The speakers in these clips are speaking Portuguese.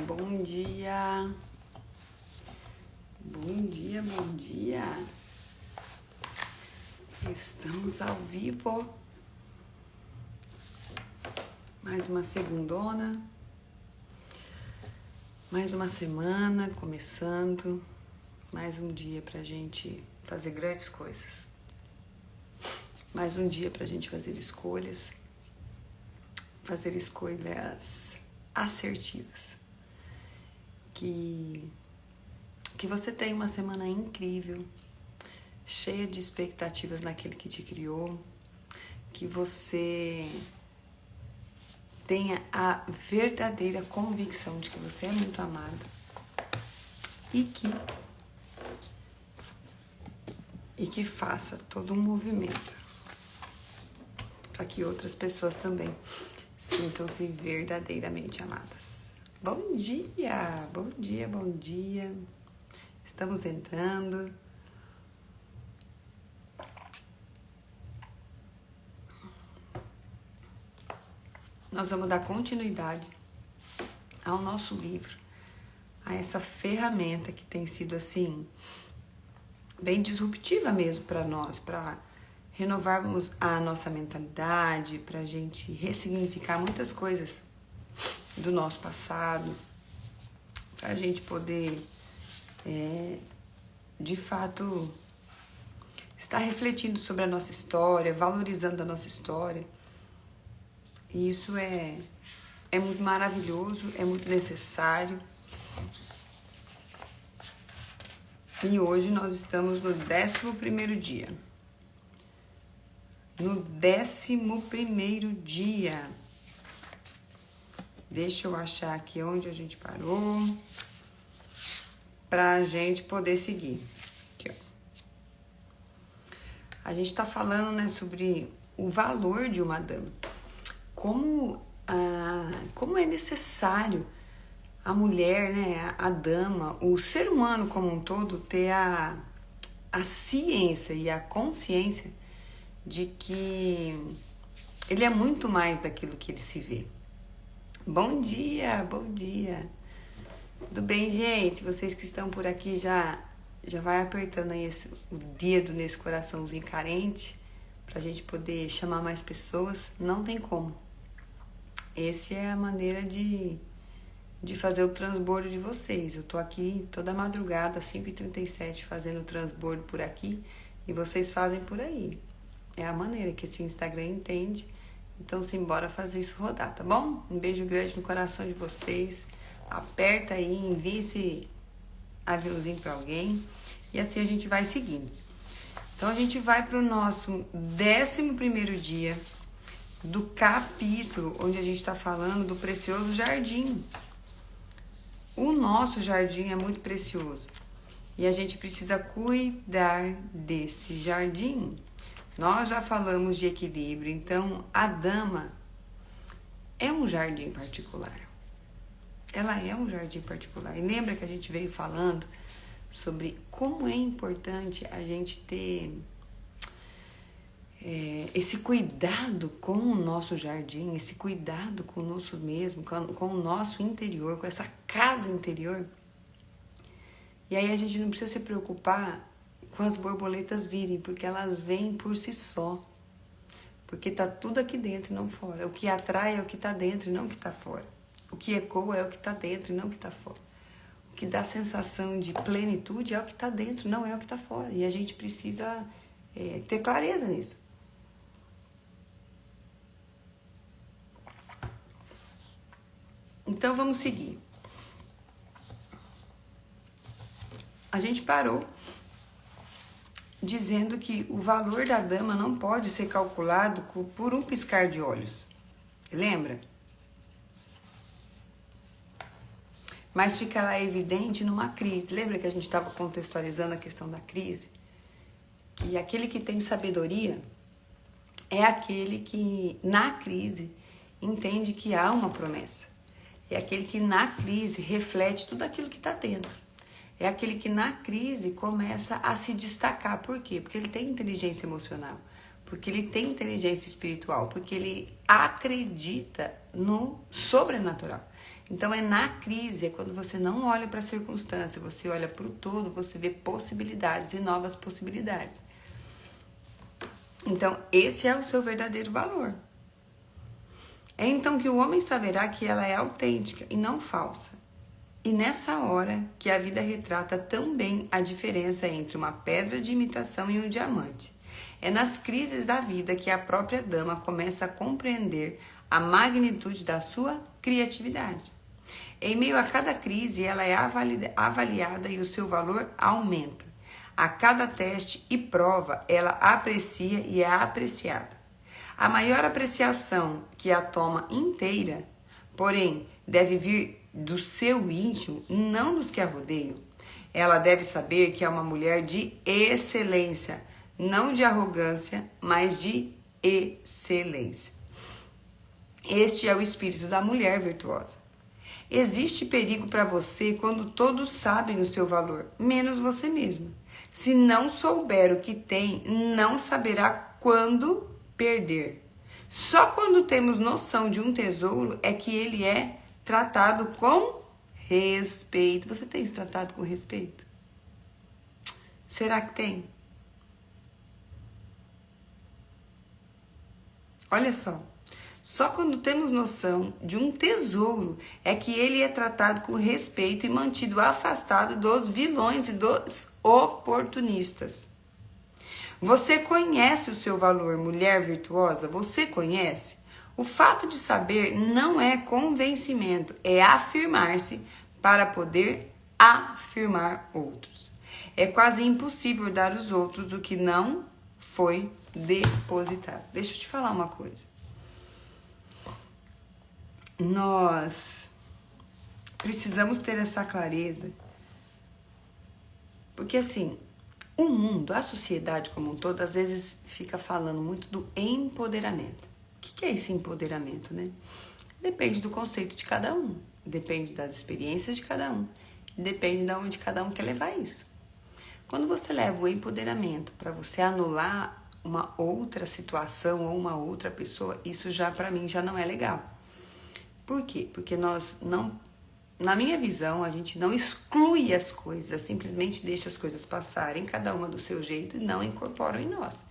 Bom dia, bom dia, bom dia. Estamos ao vivo. Mais uma segundona, mais uma semana começando, mais um dia pra gente fazer grandes coisas. Mais um dia pra gente fazer escolhas assertivas. Que você tenha uma semana incrível, cheia de expectativas naquele que te criou, que você tenha a verdadeira convicção de que você é muito amada e que faça todo um movimento para que outras pessoas também sintam-se verdadeiramente amadas. Bom dia, bom dia, bom dia. Estamos entrando. Nós vamos dar continuidade ao nosso livro, a essa ferramenta que tem sido assim, bem disruptiva mesmo para nós, para renovarmos a nossa mentalidade, para a gente ressignificar muitas coisas do nosso passado, para a gente poder, de fato, estar refletindo sobre a nossa história, valorizando a nossa história. E isso é muito maravilhoso, é muito necessário. E hoje nós estamos no 11º dia. No 11º dia. Deixa eu achar aqui onde a gente parou, pra gente poder seguir. Aqui, ó. A gente tá falando, né, sobre o valor de uma dama. Como é necessário a mulher, né, a dama, o ser humano como um todo ter a ciência e a consciência de que ele é muito mais daquilo que ele se vê. Bom dia, bom dia. Tudo bem, gente? Vocês que estão por aqui já vai apertando aí o dedo nesse coraçãozinho carente pra gente poder chamar mais pessoas. Não tem como. Essa é a maneira de fazer o transbordo de vocês. Eu tô aqui toda madrugada, 5h37, fazendo o transbordo por aqui e vocês fazem por aí. É a maneira que esse Instagram entende. Então, simbora fazer isso rodar, tá bom? Um beijo grande no coração de vocês. Aperta aí, envia esse aviãozinho pra alguém. E assim a gente vai seguindo. Então, a gente vai pro nosso 11º dia do capítulo onde a gente tá falando do precioso jardim. O nosso jardim é muito precioso. E a gente precisa cuidar desse jardim. Nós já falamos de equilíbrio, então a dama é um jardim particular. Ela é um jardim particular. E lembra que a gente veio falando sobre como é importante a gente ter esse cuidado com o nosso jardim, esse cuidado conosco mesmo, com o nosso interior, com essa casa interior. E aí a gente não precisa se preocupar com as borboletas virem, porque elas vêm por si só. Porque tá tudo aqui dentro e não fora. O que atrai é o que tá dentro e não o que tá fora. O que ecoa é o que tá dentro e não o que tá fora. O que dá sensação de plenitude é o que tá dentro, não é o que tá fora. E a gente precisa ter clareza nisso. Então vamos seguir. A gente parou dizendo que o valor da dama não pode ser calculado por um piscar de olhos. Lembra? Mas ficará evidente numa crise. Lembra que a gente estava contextualizando a questão da crise? Que aquele que tem sabedoria é aquele que, na crise, entende que há uma promessa. É aquele que, na crise, reflete tudo aquilo que está dentro. É aquele que na crise começa a se destacar. Por quê? Porque ele tem inteligência emocional. Porque ele tem inteligência espiritual. Porque ele acredita no sobrenatural. Então é na crise, é quando você não olha para a circunstância, você olha para o todo, você vê possibilidades e novas possibilidades. Então esse é o seu verdadeiro valor. É então que o homem saberá que ela é autêntica e não falsa. E nessa hora que a vida retrata tão bem a diferença entre uma pedra de imitação e um diamante. É nas crises da vida que a própria dama começa a compreender a magnitude da sua criatividade. Em meio a cada crise, ela é avaliada e o seu valor aumenta. A cada teste e prova, ela aprecia e é apreciada. A maior apreciação que a toma inteira, porém, deve vir do seu íntimo, não dos que a rodeiam. Ela deve saber que é uma mulher de excelência, não de arrogância, mas de excelência. Este é o espírito da mulher virtuosa. Existe perigo para você quando todos sabem o seu valor, menos você mesma. Se não souber o que tem, não saberá quando perder. Só quando temos noção de um tesouro é que ele é tratado com respeito. Você tem se tratado com respeito? Será que tem? Olha só. Só quando temos noção de um tesouro é que ele é tratado com respeito e mantido afastado dos vilões e dos oportunistas. Você conhece o seu valor, mulher virtuosa? Você conhece? O fato de saber não é convencimento, é afirmar-se para poder afirmar outros. É quase impossível dar aos outros o que não foi depositado. Deixa eu te falar uma coisa. Nós precisamos ter essa clareza, porque assim, o mundo, a sociedade como um todo, às vezes fica falando muito do empoderamento. O que é esse empoderamento, né? Depende do conceito de cada um, depende das experiências de cada um, depende de onde cada um quer levar isso. Quando você leva o empoderamento para você anular uma outra situação ou uma outra pessoa, isso já para mim já não é legal. Por quê? Porque nós não, na minha visão, a gente não exclui as coisas, simplesmente deixa as coisas passarem, cada uma do seu jeito, e não incorporam em nós.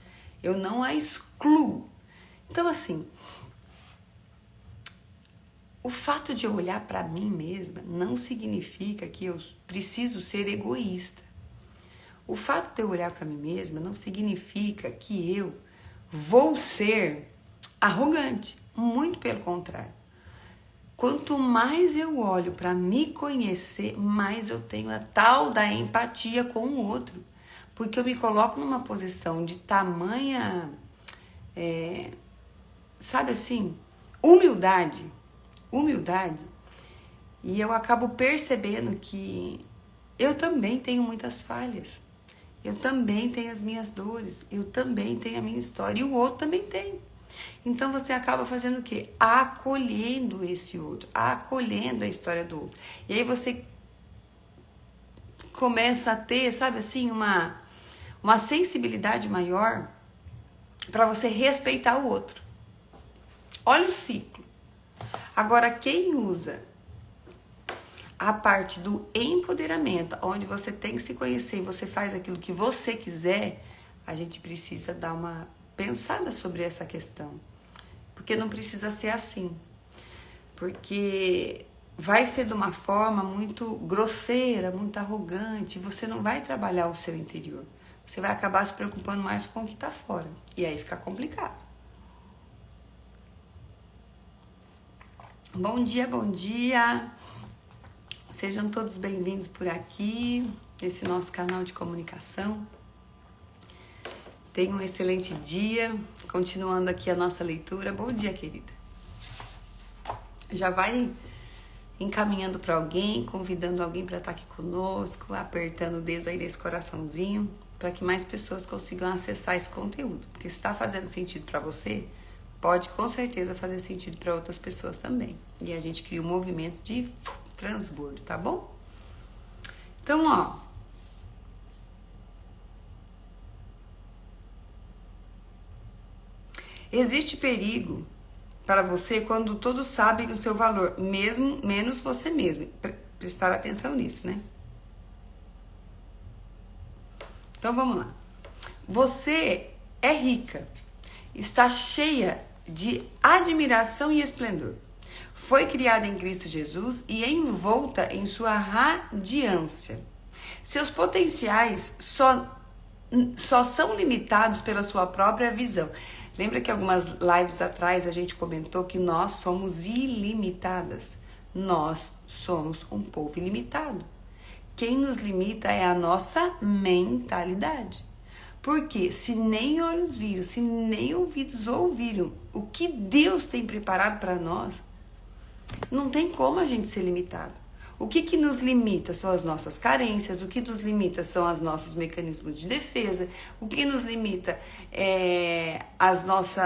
Eu não a excluo. Então, assim, o fato de eu olhar para mim mesma não significa que eu preciso ser egoísta. O fato de eu olhar para mim mesma não significa que eu vou ser arrogante. Muito pelo contrário. Quanto mais eu olho para me conhecer, mais eu tenho a tal da empatia com o outro. Porque eu me coloco numa posição de tamanha, sabe assim, humildade, e eu acabo percebendo que eu também tenho muitas falhas. Eu também tenho as minhas dores, eu também tenho a minha história, e o outro também tem. Então você acaba fazendo o quê? Acolhendo esse outro, acolhendo a história do outro. E aí você começa a ter, sabe assim, uma sensibilidade maior para você respeitar o outro. Olha o ciclo. Agora, quem usa a parte do empoderamento, onde você tem que se conhecer e você faz aquilo que você quiser, a gente precisa dar uma pensada sobre essa questão. Porque não precisa ser assim. Porque vai ser de uma forma muito grosseira, muito arrogante. Você não vai trabalhar o seu interior. Você vai acabar se preocupando mais com o que está fora. E aí fica complicado. Bom dia, bom dia. Sejam todos bem-vindos por aqui, nesse nosso canal de comunicação. Tenha um excelente dia. Continuando aqui a nossa leitura. Bom dia, querida. Já vai encaminhando para alguém, convidando alguém para estar aqui conosco, apertando o dedo aí nesse coraçãozinho, para que mais pessoas consigam acessar esse conteúdo. Porque se está fazendo sentido para você, pode com certeza fazer sentido para outras pessoas também. E a gente cria um movimento de transbordo, tá bom? Então, ó. Existe perigo para você quando todos sabem o seu valor, mesmo menos você mesmo. Prestar atenção nisso, né? Então vamos lá. Você é rica, está cheia de admiração e esplendor. Foi criada em Cristo Jesus e envolta em sua radiância. Seus potenciais só são limitados pela sua própria visão. Lembra que algumas lives atrás a gente comentou que nós somos ilimitadas? Nós somos um povo ilimitado. Quem nos limita é a nossa mentalidade. Porque se nem olhos viram, se nem ouvidos ouviram o que Deus tem preparado para nós, não tem como a gente ser limitado. O que nos limita são as nossas carências, o que nos limita são os nossos mecanismos de defesa, o que nos limita é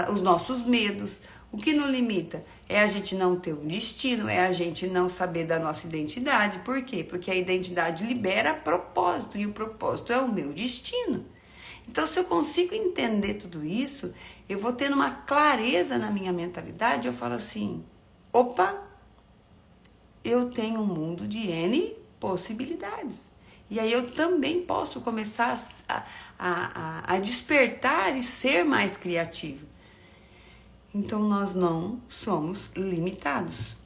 os nossos medos, o que nos limita é a gente não ter um destino, é a gente não saber da nossa identidade. Por quê? Porque a identidade libera propósito e o propósito é o meu destino. Então, se eu consigo entender tudo isso, eu vou tendo uma clareza na minha mentalidade, eu falo assim, opa, eu tenho um mundo de N possibilidades. E aí eu também posso começar a despertar e ser mais criativo. Então nós não somos limitados.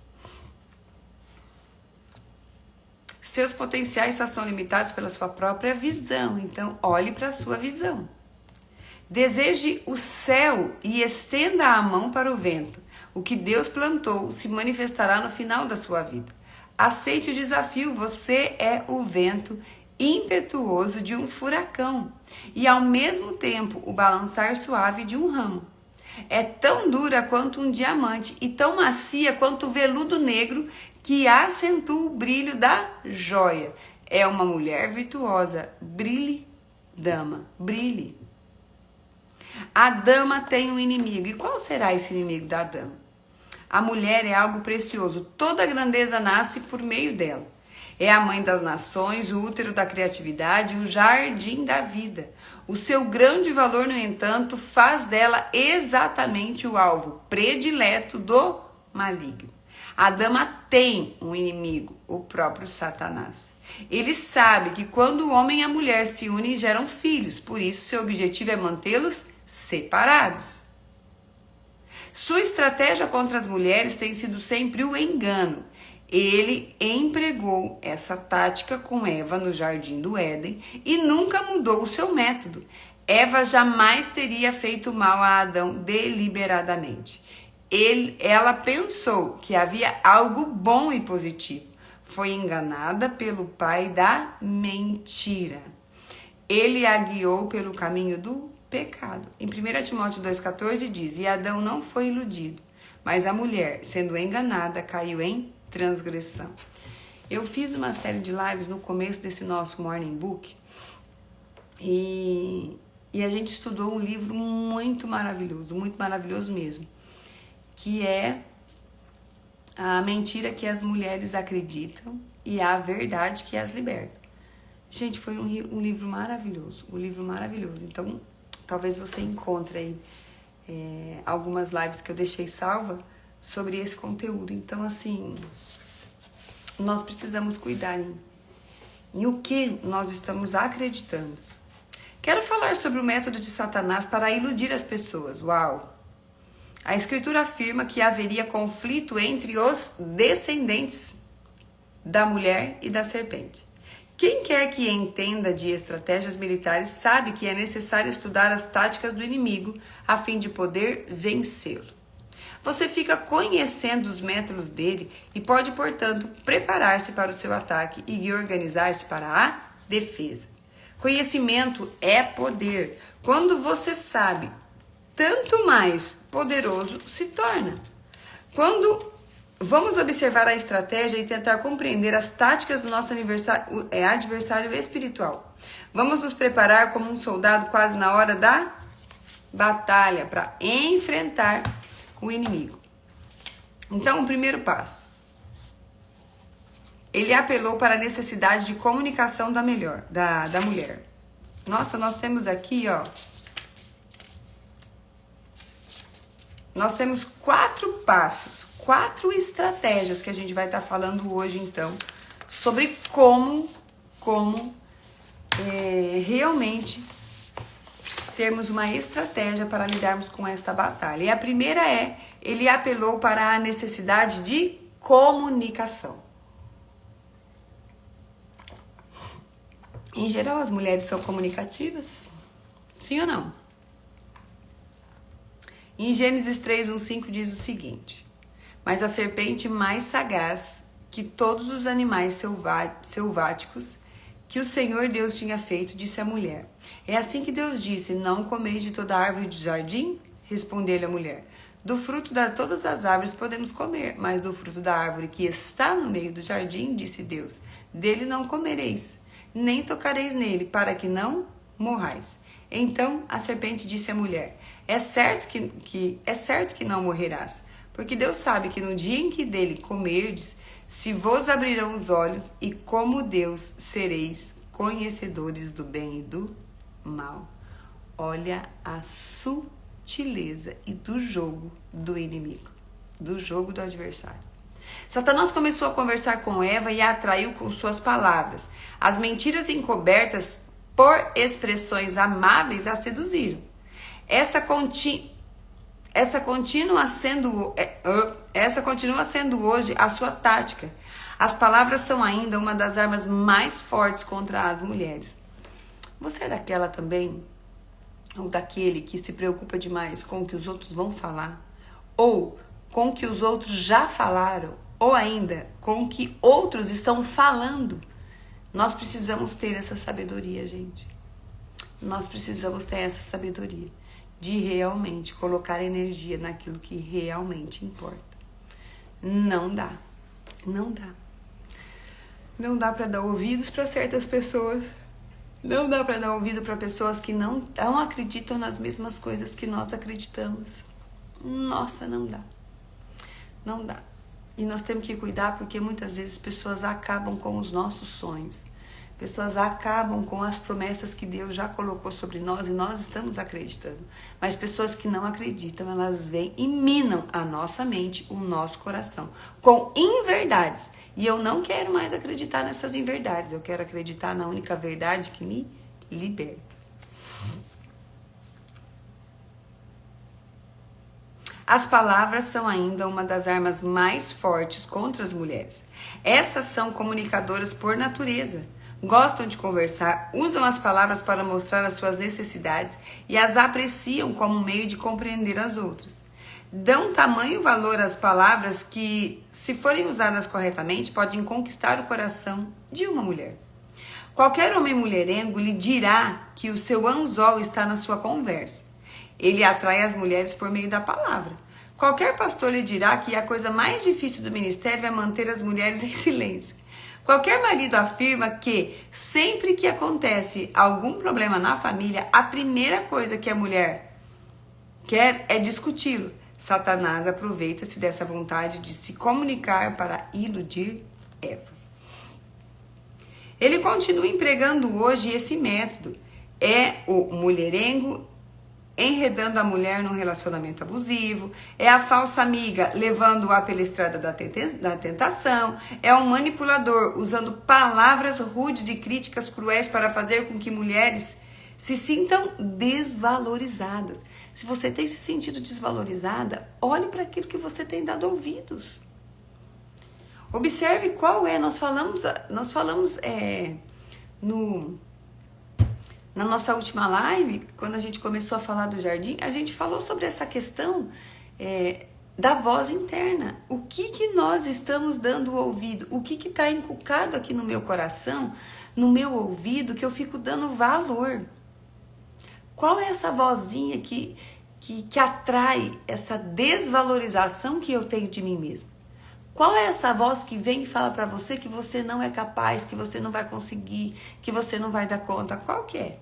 Seus potenciais só são limitados pela sua própria visão. Então olhe para a sua visão. Deseje o céu e estenda a mão para o vento. O que Deus plantou se manifestará no final da sua vida. Aceite o desafio, você é o vento impetuoso de um furacão e ao mesmo tempo o balançar suave de um ramo. É tão dura quanto um diamante e tão macia quanto o veludo negro que acentua o brilho da joia. É uma mulher virtuosa. Brilhe, dama, brilhe. A dama tem um inimigo. E qual será esse inimigo da dama? A mulher é algo precioso. Toda grandeza nasce por meio dela. É a mãe das nações, o útero da criatividade, o jardim da vida. O seu grande valor, no entanto, faz dela exatamente o alvo predileto do maligno. A dama tem um inimigo, o próprio Satanás. Ele sabe que quando o homem e a mulher se unem, geram filhos. Por isso, seu objetivo é mantê-los separados. Sua estratégia contra as mulheres tem sido sempre o engano. Ele empregou essa tática com Eva no jardim do Éden e nunca mudou o seu método. Eva jamais teria feito mal a Adão deliberadamente. Ela pensou que havia algo bom e positivo. Foi enganada pelo pai da mentira. Ele a guiou pelo caminho do pecado. Em 1 Timóteo 2,14 diz, e Adão não foi iludido, mas a mulher, sendo enganada, caiu em transgressão. Eu fiz uma série de lives no começo desse nosso Morning Book e a gente estudou um livro muito maravilhoso mesmo, que é a mentira que as mulheres acreditam e a verdade que as liberta. Gente, foi um livro maravilhoso, Então, talvez você encontre aí algumas lives que eu deixei salva sobre esse conteúdo. Então, assim, nós precisamos cuidar em o que nós estamos acreditando. Quero falar sobre o método de Satanás para iludir as pessoas. Uau! A Escritura afirma que haveria conflito entre os descendentes da mulher e da serpente. Quem quer que entenda de estratégias militares sabe que é necessário estudar as táticas do inimigo a fim de poder vencê-lo. Você fica conhecendo os métodos dele e pode, portanto, preparar-se para o seu ataque e organizar-se para a defesa. Conhecimento é poder. Quando você sabe, tanto mais poderoso se torna. Quando vamos observar a estratégia e tentar compreender as táticas do nosso adversário espiritual. Vamos nos preparar como um soldado quase na hora da batalha para enfrentar o inimigo. Então, o primeiro passo. Ele apelou para a necessidade de comunicação da mulher. Nossa, nós temos aqui, ó, nós temos 4 passos, 4 estratégias que a gente vai estar falando hoje, então, sobre como realmente termos uma estratégia para lidarmos com esta batalha. E a primeira ele apelou para a necessidade de comunicação. Em geral, as mulheres são comunicativas? Sim ou não? Em Gênesis 3:1-5 diz o seguinte: mas a serpente mais sagaz que todos os animais selváticos que o Senhor Deus tinha feito, disse à mulher: é assim que Deus disse, não comeis de toda árvore do jardim? Respondeu-lhe a mulher: do fruto de todas as árvores podemos comer, mas do fruto da árvore que está no meio do jardim, disse Deus, dele não comereis, nem tocareis nele, para que não morrais. Então a serpente disse à mulher: é certo que não morrerás, porque Deus sabe que no dia em que dele comerdes, se vos abrirão os olhos, e como Deus sereis conhecedores do bem e do mal. Olha a sutileza e do jogo do inimigo, do jogo do adversário. Satanás começou a conversar com Eva e a atraiu com suas palavras. As mentiras encobertas por expressões amáveis a seduziram. Essa continua sendo hoje a sua tática. As palavras são ainda uma das armas mais fortes contra as mulheres. Você é daquela também, ou daquele que se preocupa demais com o que os outros vão falar, ou com o que os outros já falaram, ou ainda com o que outros estão falando? Nós precisamos ter essa sabedoria, gente. Nós precisamos ter essa sabedoria de realmente colocar energia naquilo que realmente importa. Não dá. Não dá para dar ouvidos para certas pessoas. Não dá para dar ouvido para pessoas que não acreditam nas mesmas coisas que nós acreditamos. Nossa, não dá. Não dá. E nós temos que cuidar, porque muitas vezes pessoas acabam com os nossos sonhos. Pessoas acabam com as promessas que Deus já colocou sobre nós e nós estamos acreditando. Mas pessoas que não acreditam, elas vêm e minam a nossa mente, o nosso coração, com inverdades. E eu não quero mais acreditar nessas inverdades. Eu quero acreditar na única verdade que me liberta. As palavras são ainda uma das armas mais fortes contra as mulheres. Essas são comunicadoras por natureza. Gostam de conversar, usam as palavras para mostrar as suas necessidades e as apreciam como meio de compreender as outras. Dão tamanho valor às palavras que, se forem usadas corretamente, podem conquistar o coração de uma mulher. Qualquer homem mulherengo lhe dirá que o seu anzol está na sua conversa. Ele atrai as mulheres por meio da palavra. Qualquer pastor lhe dirá que a coisa mais difícil do ministério é manter as mulheres em silêncio. Qualquer marido afirma que, sempre que acontece algum problema na família, a primeira coisa que a mulher quer é discuti-lo. Satanás aproveita-se dessa vontade de se comunicar para iludir Eva. Ele continua empregando hoje esse método. É o mulherengo enredando a mulher num relacionamento abusivo, é a falsa amiga levando-a pela estrada da tentação, é um manipulador usando palavras rudes e críticas cruéis para fazer com que mulheres se sintam desvalorizadas. Se você tem se sentido desvalorizada, olhe para aquilo que você tem dado ouvidos. Observe qual é, nós falamos na nossa última live, quando a gente começou a falar do jardim, a gente falou sobre essa questão da voz interna. O que nós estamos dando ouvido? O que está inculcado aqui no meu coração, no meu ouvido, que eu fico dando valor? Qual é essa vozinha que atrai essa desvalorização que eu tenho de mim mesma? Qual é essa voz que vem e fala para você que você não é capaz, que você não vai conseguir, que você não vai dar conta? Qual que é?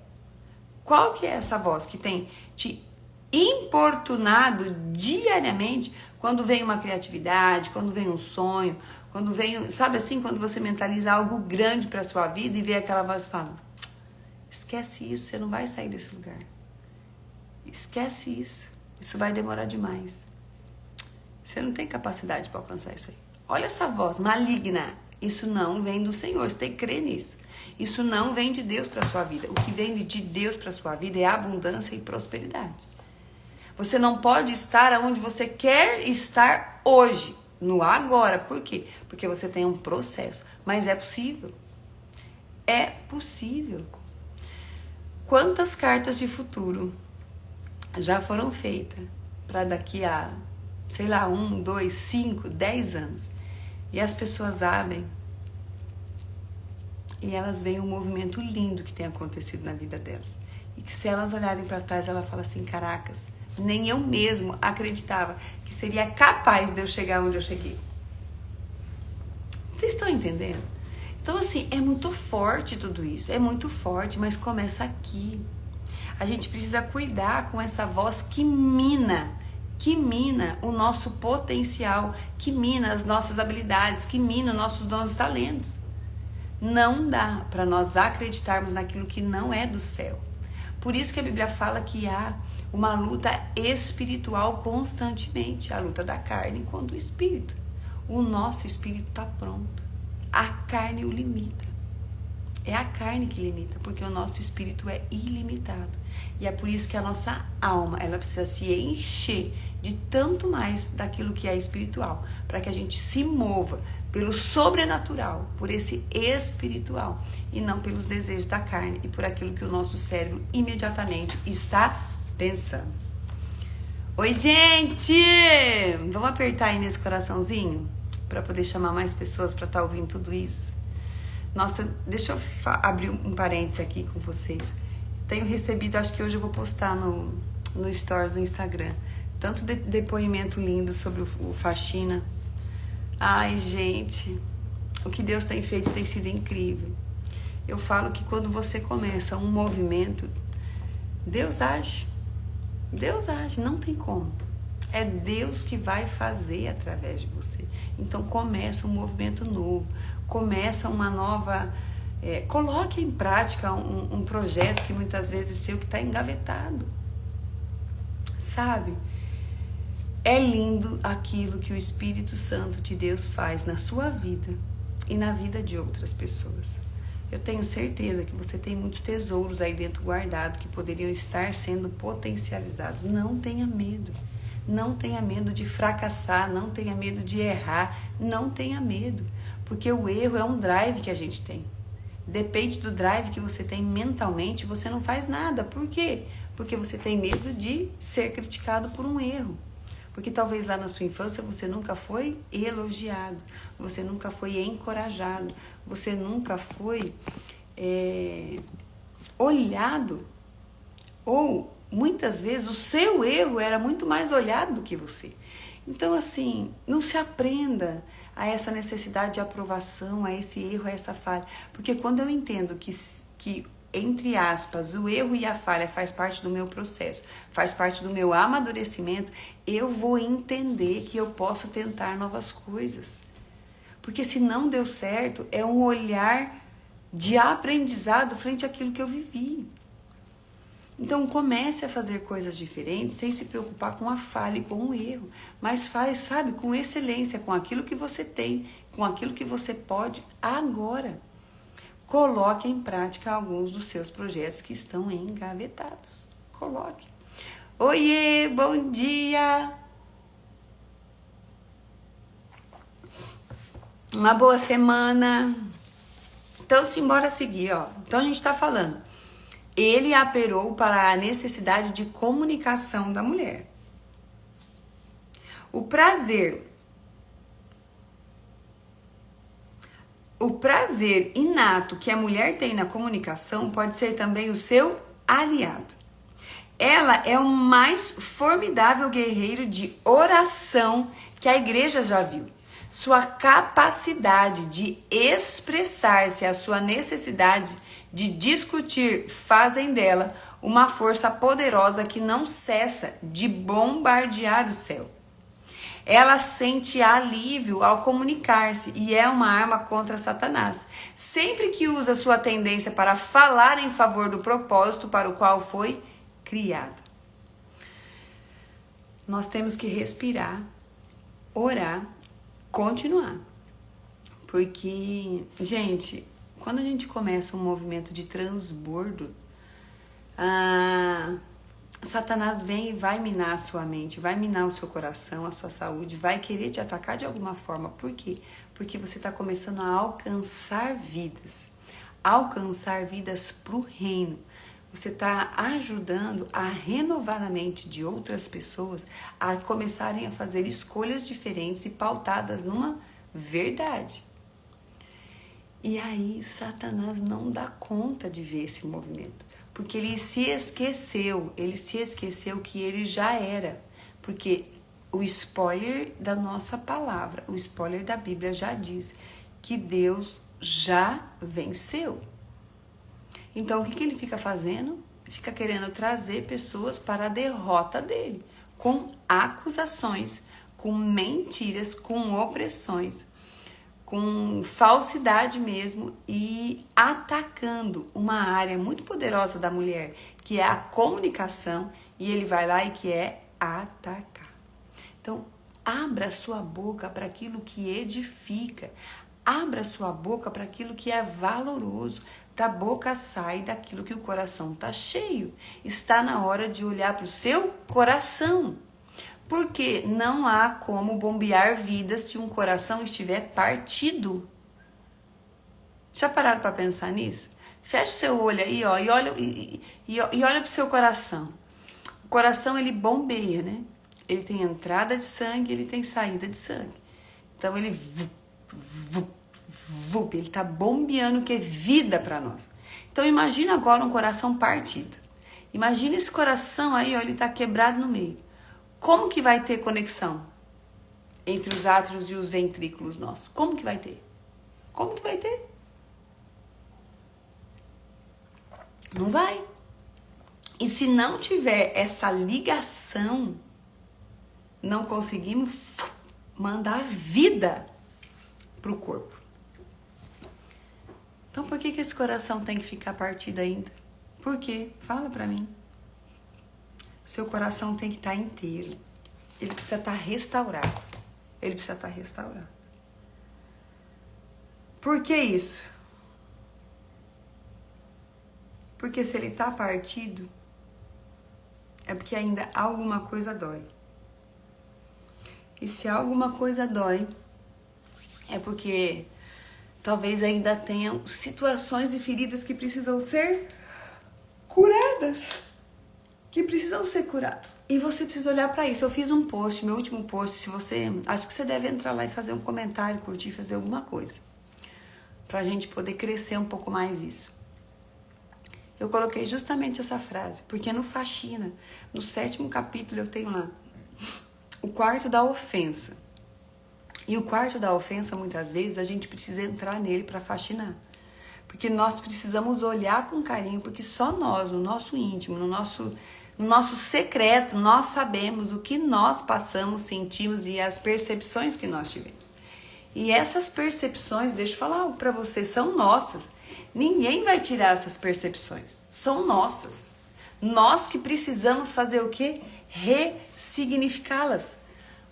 Qual que é essa voz que tem te importunado diariamente quando vem uma criatividade, quando vem um sonho, quando vem, sabe assim, quando você mentaliza algo grande para sua vida e vê aquela voz e fala: esquece isso, você não vai sair desse lugar. Esquece isso, isso vai demorar demais. Você não tem capacidade para alcançar isso aí. Olha essa voz maligna. Isso não vem do Senhor, você tem que crer nisso. Isso não vem de Deus para sua vida. O que vem de Deus para sua vida é abundância e prosperidade. Você não pode estar onde você quer estar hoje, no agora. Por quê? Porque você tem um processo. Mas é possível. É possível. Quantas cartas de futuro já foram feitas para daqui a, sei lá, 1, 2, 5, 10 anos? E as pessoas abrem e elas veem um movimento lindo que tem acontecido na vida delas. E que se elas olharem para trás, ela fala assim, caracas, nem eu mesmo acreditava que seria capaz de eu chegar onde eu cheguei. Vocês estão entendendo? Então, assim, é muito forte tudo isso, é muito forte, mas começa aqui. A gente precisa cuidar com essa voz que mina o nosso potencial, que mina as nossas habilidades, que mina os nossos dons e talentos. Não dá para nós acreditarmos naquilo que não é do céu. Por isso que a Bíblia fala que há uma luta espiritual constantemente, a luta da carne contra o espírito. O nosso espírito está pronto. A carne o limita. É a carne que limita, porque o nosso espírito é ilimitado. E é por isso que a nossa alma, ela precisa se encher de tanto mais daquilo que é espiritual, para que a gente se mova pelo sobrenatural, por esse espiritual, e não pelos desejos da carne e por aquilo que o nosso cérebro imediatamente está pensando. Oi, gente! Vamos apertar aí nesse coraçãozinho para poder chamar mais pessoas para estar ouvindo tudo isso? Nossa, deixa eu abrir um parênteses aqui com vocês. Tenho recebido, acho que hoje eu vou postar no Stories do Instagram, tanto depoimento lindo sobre o faxina. Ai, gente, o que Deus tem feito tem sido incrível. Eu falo que quando você começa um movimento, Deus age. Deus age, não tem como. É Deus que vai fazer através de você. Então começa um movimento novo, começa uma nova... coloque em prática um projeto que muitas vezes seu que está engavetado. Sabe? É lindo aquilo que o Espírito Santo de Deus faz na sua vida e na vida de outras pessoas. Eu tenho certeza que você tem muitos tesouros aí dentro guardados que poderiam estar sendo potencializados. Não tenha medo. Não tenha medo de fracassar, não tenha medo de errar, não tenha medo. Porque o erro é um drive que a gente tem. Depende do drive que você tem mentalmente, você não faz nada. Por quê? Porque você tem medo de ser criticado por um erro. Porque talvez lá na sua infância você nunca foi elogiado, você nunca foi encorajado, você nunca foi olhado. Ou, muitas vezes, o seu erro era muito mais olhado do que você. Então, assim, não se aprenda a essa necessidade de aprovação, a esse erro, a essa falha. Porque quando eu entendo que entre aspas, o erro e a falha faz parte do meu processo, faz parte do meu amadurecimento, eu vou entender que eu posso tentar novas coisas. Porque se não deu certo, é um olhar de aprendizado frente àquilo que eu vivi. Então comece a fazer coisas diferentes sem se preocupar com a falha e com o erro, mas faz, sabe, com excelência, com aquilo que você tem, com aquilo que você pode agora. Coloque em prática alguns dos seus projetos que estão engavetados. Coloque. Oiê, bom dia! Uma boa semana. Então, simbora seguir, ó. Então, a gente está falando. Ele apelou para a necessidade de comunicação da mulher. O prazer inato que a mulher tem na comunicação pode ser também o seu aliado. Ela é o mais formidável guerreiro de oração que a igreja já viu. Sua capacidade de expressar-se, a sua necessidade de discutir fazem dela uma força poderosa que não cessa de bombardear o céu. Ela sente alívio ao comunicar-se e é uma arma contra Satanás. Sempre que usa sua tendência para falar em favor do propósito para o qual foi criada. Nós temos que respirar orar, continuar. Porque, gente, quando a gente começa um movimento de transbordo, Satanás vem e vai minar a sua mente, vai minar o seu coração, a sua saúde, vai querer te atacar de alguma forma. Por quê? Porque você está começando a alcançar vidas para o reino. Você está ajudando a renovar a mente de outras pessoas a começarem a fazer escolhas diferentes e pautadas numa verdade. E aí Satanás não dá conta de ver esse movimento, porque ele se esqueceu que ele já era, porque o spoiler da nossa palavra, o spoiler da Bíblia já diz que Deus já venceu. Então o que ele fica fazendo? Fica querendo trazer pessoas para a derrota dele, com acusações, com mentiras, com opressões, com falsidade mesmo, e atacando uma área muito poderosa da mulher, que é a comunicação, e ele vai lá e quer atacar. Então, abra sua boca para aquilo que edifica, abra sua boca para aquilo que é valoroso. Da boca sai daquilo que o coração está cheio. Está na hora de olhar para o seu coração. Porque não há como bombear vidas se um coração estiver partido. Já pararam para pensar nisso? Fecha o seu olho aí, ó, e olha para o seu coração. O coração, ele bombeia, né? Ele tem entrada de sangue, ele tem saída de sangue. Então ele ele está bombeando o que é vida para nós. Então imagina agora um coração partido. Imagina esse coração aí, ó, ele está quebrado no meio. Como que vai ter conexão entre os átrios e os ventrículos nossos? Como que vai ter? Como que vai ter? Não vai. E se não tiver essa ligação, não conseguimos mandar vida para o corpo. Então por que esse coração tem que ficar partido ainda? Por quê? Fala para mim. Seu coração tem que estar inteiro. Ele precisa estar restaurado. Ele precisa estar restaurado. Por que isso? Porque se ele está partido, é porque ainda alguma coisa dói. E se alguma coisa dói, é porque talvez ainda tenham situações e feridas que precisam ser curadas. Que precisam ser curadas. E você precisa olhar para isso. Eu fiz um post, meu último post, se você... Acho que você deve entrar lá e fazer um comentário, curtir, fazer alguma coisa. Pra gente poder crescer um pouco mais isso. Eu coloquei justamente essa frase, porque no Faxina, no 7º capítulo, eu tenho lá o quarto da ofensa. E o quarto da ofensa, muitas vezes, a gente precisa entrar nele para faxinar. Porque nós precisamos olhar com carinho, porque só nós, no nosso íntimo, no nosso secreto, nós sabemos o que nós passamos, sentimos e as percepções que nós tivemos. E essas percepções, deixa eu falar para vocês, são nossas. Ninguém vai tirar essas percepções. São nossas. Nós que precisamos fazer o quê? Ressignificá-las.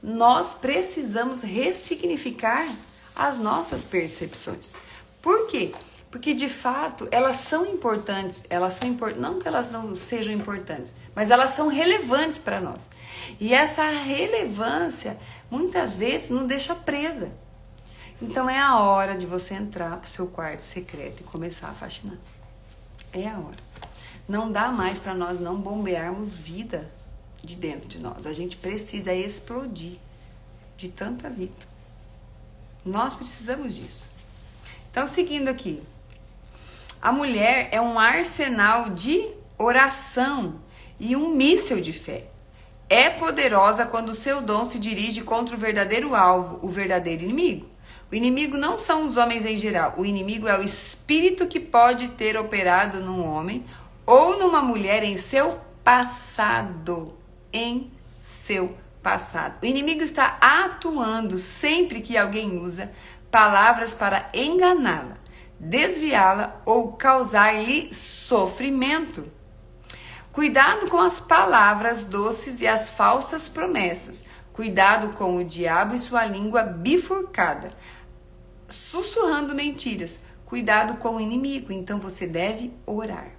Nós precisamos ressignificar as nossas percepções. Por quê? Porque de fato elas são importantes, não que elas não sejam importantes, mas elas são relevantes para nós. E essa relevância muitas vezes nos deixa presa. Então é a hora de você entrar pro seu quarto secreto e começar a faxinar. É a hora. Não dá mais para nós não bombearmos vida de dentro de nós. A gente precisa explodir de tanta vida. Nós precisamos disso. Então, seguindo aqui. A mulher é um arsenal de oração e um míssil de fé. É poderosa quando o seu dom se dirige contra o verdadeiro alvo, o verdadeiro inimigo. O inimigo não são os homens em geral. O inimigo é o espírito que pode ter operado num homem ou numa mulher em seu passado. Em seu passado. O inimigo está atuando sempre que alguém usa palavras para enganá-la, desviá-la ou causar-lhe sofrimento. Cuidado com as palavras doces e as falsas promessas. Cuidado com o diabo e sua língua bifurcada, sussurrando mentiras. Cuidado com o inimigo. Então você deve orar,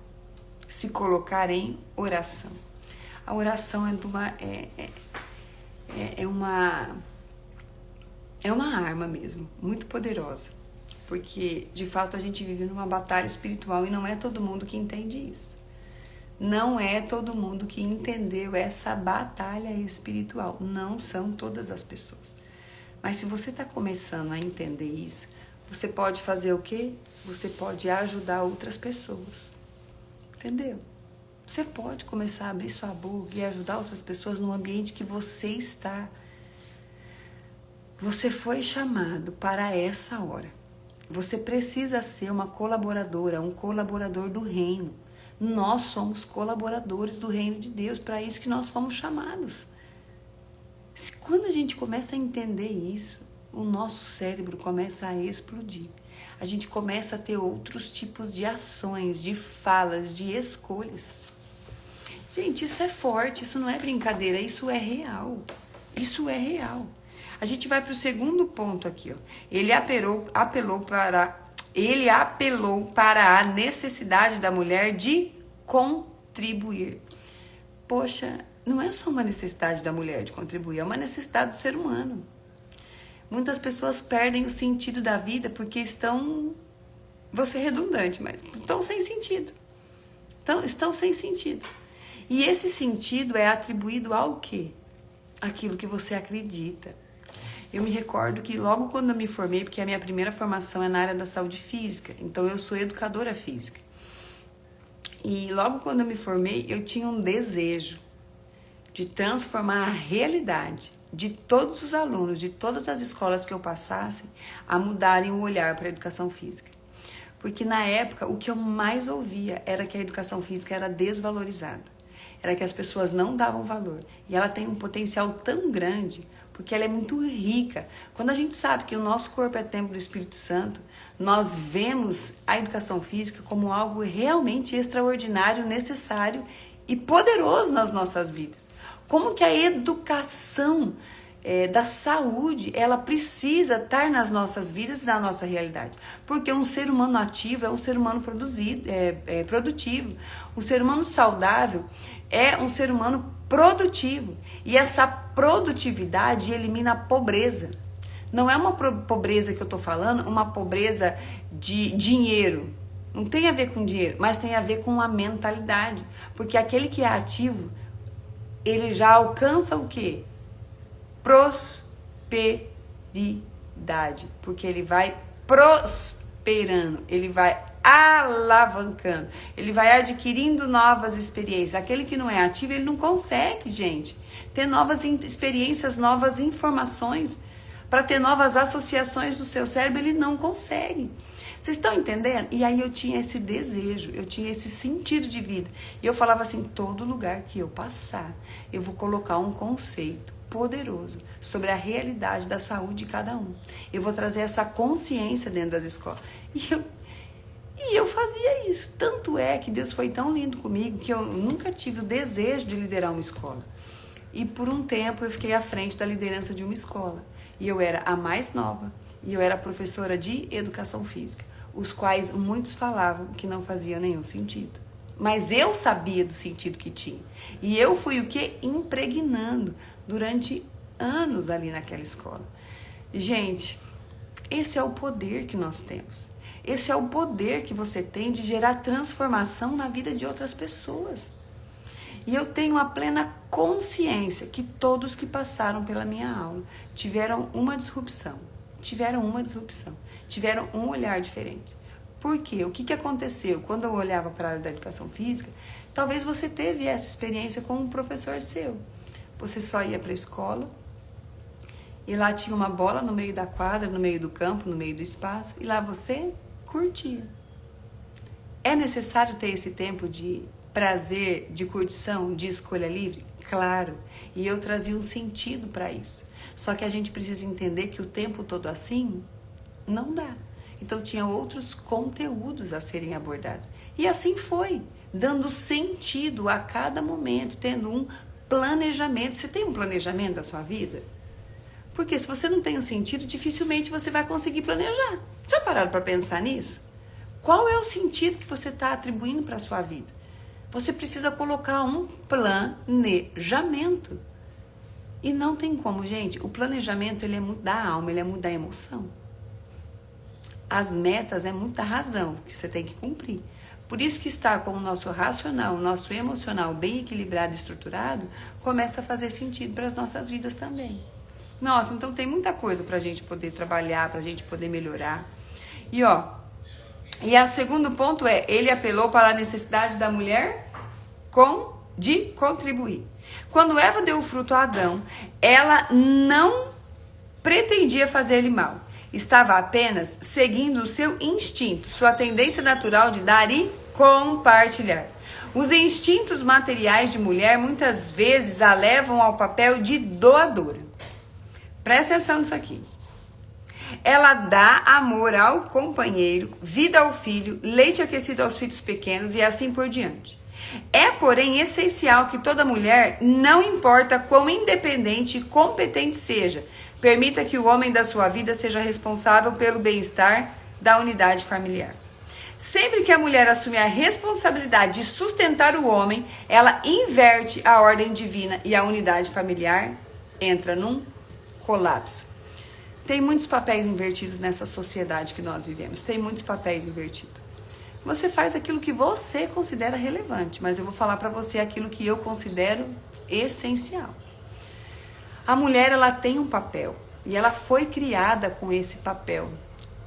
se colocar em oração. A oração é uma arma mesmo, muito poderosa. Porque, de fato, a gente vive numa batalha espiritual e não é todo mundo que entende isso. Não é todo mundo que entendeu essa batalha espiritual. Não são todas as pessoas. Mas se você está começando a entender isso, você pode fazer o quê? Você pode ajudar outras pessoas. Entendeu? Você pode começar a abrir sua boca e ajudar outras pessoas no ambiente que você está. Você foi chamado para essa hora. Você precisa ser uma colaboradora, um colaborador do reino. Nós somos colaboradores do reino de Deus, para isso que nós fomos chamados. Quando a gente começa a entender isso, o nosso cérebro começa a explodir. A gente começa a ter outros tipos de ações, de falas, de escolhas. Gente, isso é forte, isso não é brincadeira, isso é real. Isso é real. A gente vai para o segundo ponto aqui, ó. Ele apelou para a necessidade da mulher de contribuir. Poxa, não é só uma necessidade da mulher de contribuir, é uma necessidade do ser humano. Muitas pessoas perdem o sentido da vida porque estão, vou ser redundante, mas estão sem sentido. Estão sem sentido. E esse sentido é atribuído ao quê? Aquilo que você acredita. Eu me recordo que logo quando eu me formei, porque a minha primeira formação é na área da saúde física, então eu sou educadora física. E logo quando eu me formei, eu tinha um desejo de transformar a realidade de todos os alunos, de todas as escolas que eu passasse, a mudarem o olhar para a educação física. Porque na época, o que eu mais ouvia era que a educação física era desvalorizada. Era que as pessoas não davam valor. E ela tem um potencial tão grande, porque ela é muito rica. Quando a gente sabe que o nosso corpo é templo do Espírito Santo, nós vemos a educação física como algo realmente extraordinário, necessário e poderoso nas nossas vidas. Como que a educação da saúde, ela precisa estar nas nossas vidas e na nossa realidade. Porque um ser humano ativo é um ser humano produtivo. Um ser humano saudável é um ser humano produtivo. E essa produtividade elimina a pobreza. Não é uma pobreza que eu estou falando, uma pobreza de dinheiro. Não tem a ver com dinheiro, mas tem a ver com a mentalidade. Porque aquele que é ativo, ele já alcança o quê? Prosperidade. Porque ele vai prosperando, ele vai alavancando, ele vai adquirindo novas experiências. Aquele que não é ativo, ele não consegue, gente, ter novas experiências, novas informações, para ter novas associações no seu cérebro, ele não consegue. Vocês estão entendendo? E aí eu tinha esse desejo, eu tinha esse sentido de vida. E eu falava assim, todo lugar que eu passar, eu vou colocar um conceito poderoso sobre a realidade da saúde de cada um. Eu vou trazer essa consciência dentro das escolas. E eu fazia isso. Tanto é que Deus foi tão lindo comigo que eu nunca tive o desejo de liderar uma escola. E por um tempo eu fiquei à frente da liderança de uma escola. E eu era a mais nova. E eu era professora de educação física. Os quais muitos falavam que não fazia nenhum sentido. Mas eu sabia do sentido que tinha. E eu fui o quê? Impregnando durante anos ali naquela escola. Gente, esse é o poder que nós temos. Esse é o poder que você tem de gerar transformação na vida de outras pessoas. E eu tenho a plena consciência que todos que passaram pela minha aula tiveram uma disrupção. Tiveram um olhar diferente. Por quê? O que aconteceu? Quando eu olhava para a área da educação física, talvez você teve essa experiência com um professor seu. Você só ia para a escola e lá tinha uma bola no meio da quadra, no meio do campo, no meio do espaço, e lá você curtia. É necessário ter esse tempo de prazer, de curtição, de escolha livre? Claro. E eu trazia um sentido para isso. Só que a gente precisa entender que o tempo todo assim não dá. Então tinha outros conteúdos a serem abordados. E assim foi, dando sentido a cada momento, tendo um planejamento. Você tem um planejamento da sua vida? Porque se você não tem um sentido, dificilmente você vai conseguir planejar. Já pararam para pensar nisso? Qual é o sentido que você está atribuindo para a sua vida? Você precisa colocar um planejamento. E não tem como, gente. O planejamento, ele é muito da alma, ele é muito da emoção. As metas é muito da razão, que você tem que cumprir. Por isso que estar com o nosso racional, o nosso emocional bem equilibrado e estruturado, começa a fazer sentido para as nossas vidas também. Nossa, então tem muita coisa para a gente poder trabalhar, para a gente poder melhorar. E o segundo ponto é, ele apelou para a necessidade da mulher de contribuir. Quando Eva deu o fruto a Adão, ela não pretendia fazer-lhe mal. Estava apenas seguindo o seu instinto, sua tendência natural de dar e compartilhar. Os instintos materiais de mulher muitas vezes a levam ao papel de doadora. Presta atenção nisso aqui. Ela dá amor ao companheiro, vida ao filho, leite aquecido aos filhos pequenos e assim por diante. É, porém, essencial que toda mulher, não importa quão independente e competente seja, permita que o homem da sua vida seja responsável pelo bem-estar da unidade familiar. Sempre que a mulher assume a responsabilidade de sustentar o homem, ela inverte a ordem divina e a unidade familiar entra num colapso. Tem muitos papéis invertidos nessa sociedade que nós vivemos. Tem muitos papéis invertidos. Você faz aquilo que você considera relevante, mas eu vou falar para você aquilo que eu considero essencial. A mulher, ela tem um papel e ela foi criada com esse papel.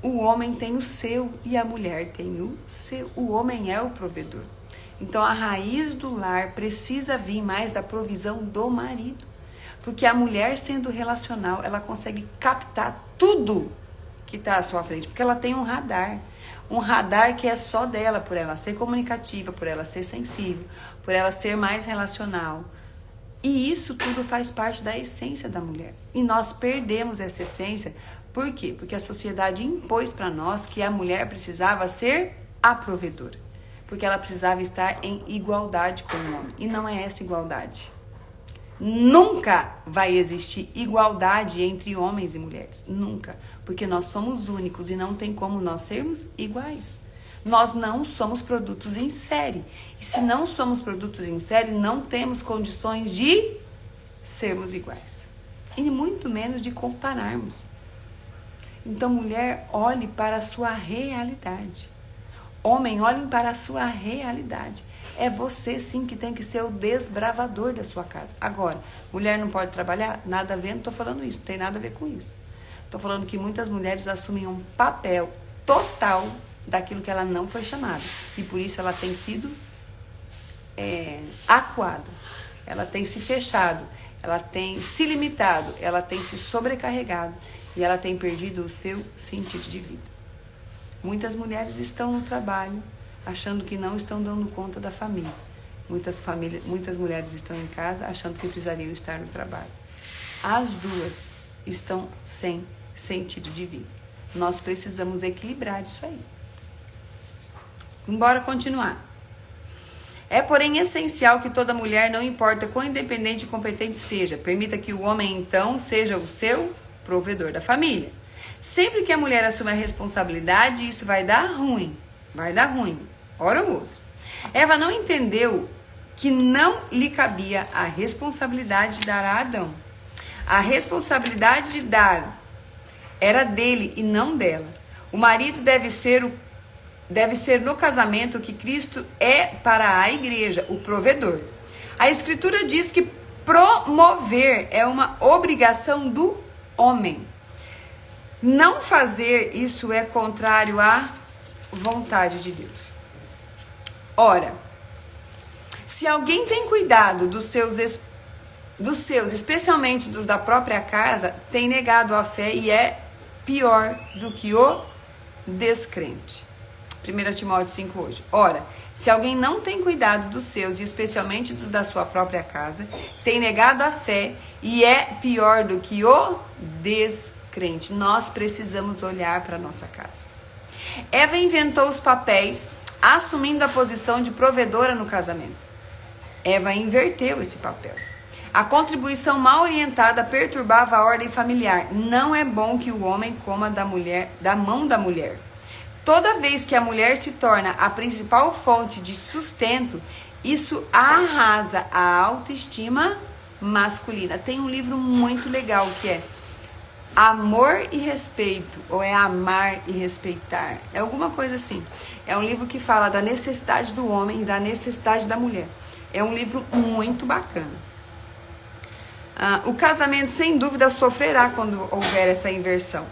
O homem tem o seu e a mulher tem o seu. O homem é o provedor. Então a raiz do lar precisa vir mais da provisão do marido. Porque a mulher, sendo relacional, ela consegue captar tudo que está à sua frente. Porque ela tem um radar. Um radar que é só dela, por ela ser comunicativa, por ela ser sensível, por ela ser mais relacional. E isso tudo faz parte da essência da mulher. E nós perdemos essa essência. Por quê? Porque a sociedade impôs para nós que a mulher precisava ser a provedora. Porque ela precisava estar em igualdade com o homem. E não é essa igualdade. Nunca vai existir igualdade entre homens e mulheres. Nunca. Porque nós somos únicos e não tem como nós sermos iguais. Nós não somos produtos em série. E se não somos produtos em série, não temos condições de sermos iguais. E muito menos de compararmos. Então, mulher, olhe para a sua realidade. Homem, olhem para a sua realidade. É você, sim, que tem que ser o desbravador da sua casa. Agora, mulher não pode trabalhar? Nada a ver, não estou falando isso, não tem nada a ver com isso. Estou falando que muitas mulheres assumem um papel total daquilo que ela não foi chamada. E por isso ela tem sido acuada. Ela tem se fechado, ela tem se limitado, ela tem se sobrecarregado e ela tem perdido o seu sentido de vida. Muitas mulheres estão no trabalho, achando que não estão dando conta da família. Muitas mulheres estão em casa achando que precisariam estar no trabalho. As duas estão sem sentido de vida. Nós precisamos equilibrar isso aí. Bora continuar. É, porém, essencial que toda mulher, não importa quão independente e competente seja, permita que o homem, então, seja o seu provedor da família. Sempre que a mulher assume a responsabilidade, isso vai dar ruim. Vai dar ruim. Hora ou outra. Eva não entendeu que não lhe cabia a responsabilidade de dar a Adão. A responsabilidade de dar era dele e não dela. O marido deve ser no casamento que Cristo é para a igreja, o provedor. A Escritura diz que promover é uma obrigação do homem. Não fazer isso é contrário à vontade de Deus. Ora, se alguém tem cuidado dos seus, especialmente dos da própria casa, tem negado a fé e é pior do que o descrente. 1 Timóteo 5 hoje. Ora, se alguém não tem cuidado dos seus, e especialmente dos da sua própria casa, tem negado a fé e é pior do que o descrente. Nós precisamos olhar para a nossa casa. Eva inventou os papéis, assumindo a posição de provedora no casamento. Eva inverteu esse papel. A contribuição mal orientada perturbava a ordem familiar. Não é bom que o homem coma da mão da mulher. Toda vez que a mulher se torna a principal fonte de sustento, isso arrasa a autoestima masculina. Tem um livro muito legal que é Amor e Respeito, ou é Amar e Respeitar, é alguma coisa assim. É um livro que fala da necessidade do homem e da necessidade da mulher. É um livro muito bacana. O casamento, sem dúvida, sofrerá quando houver essa inversão.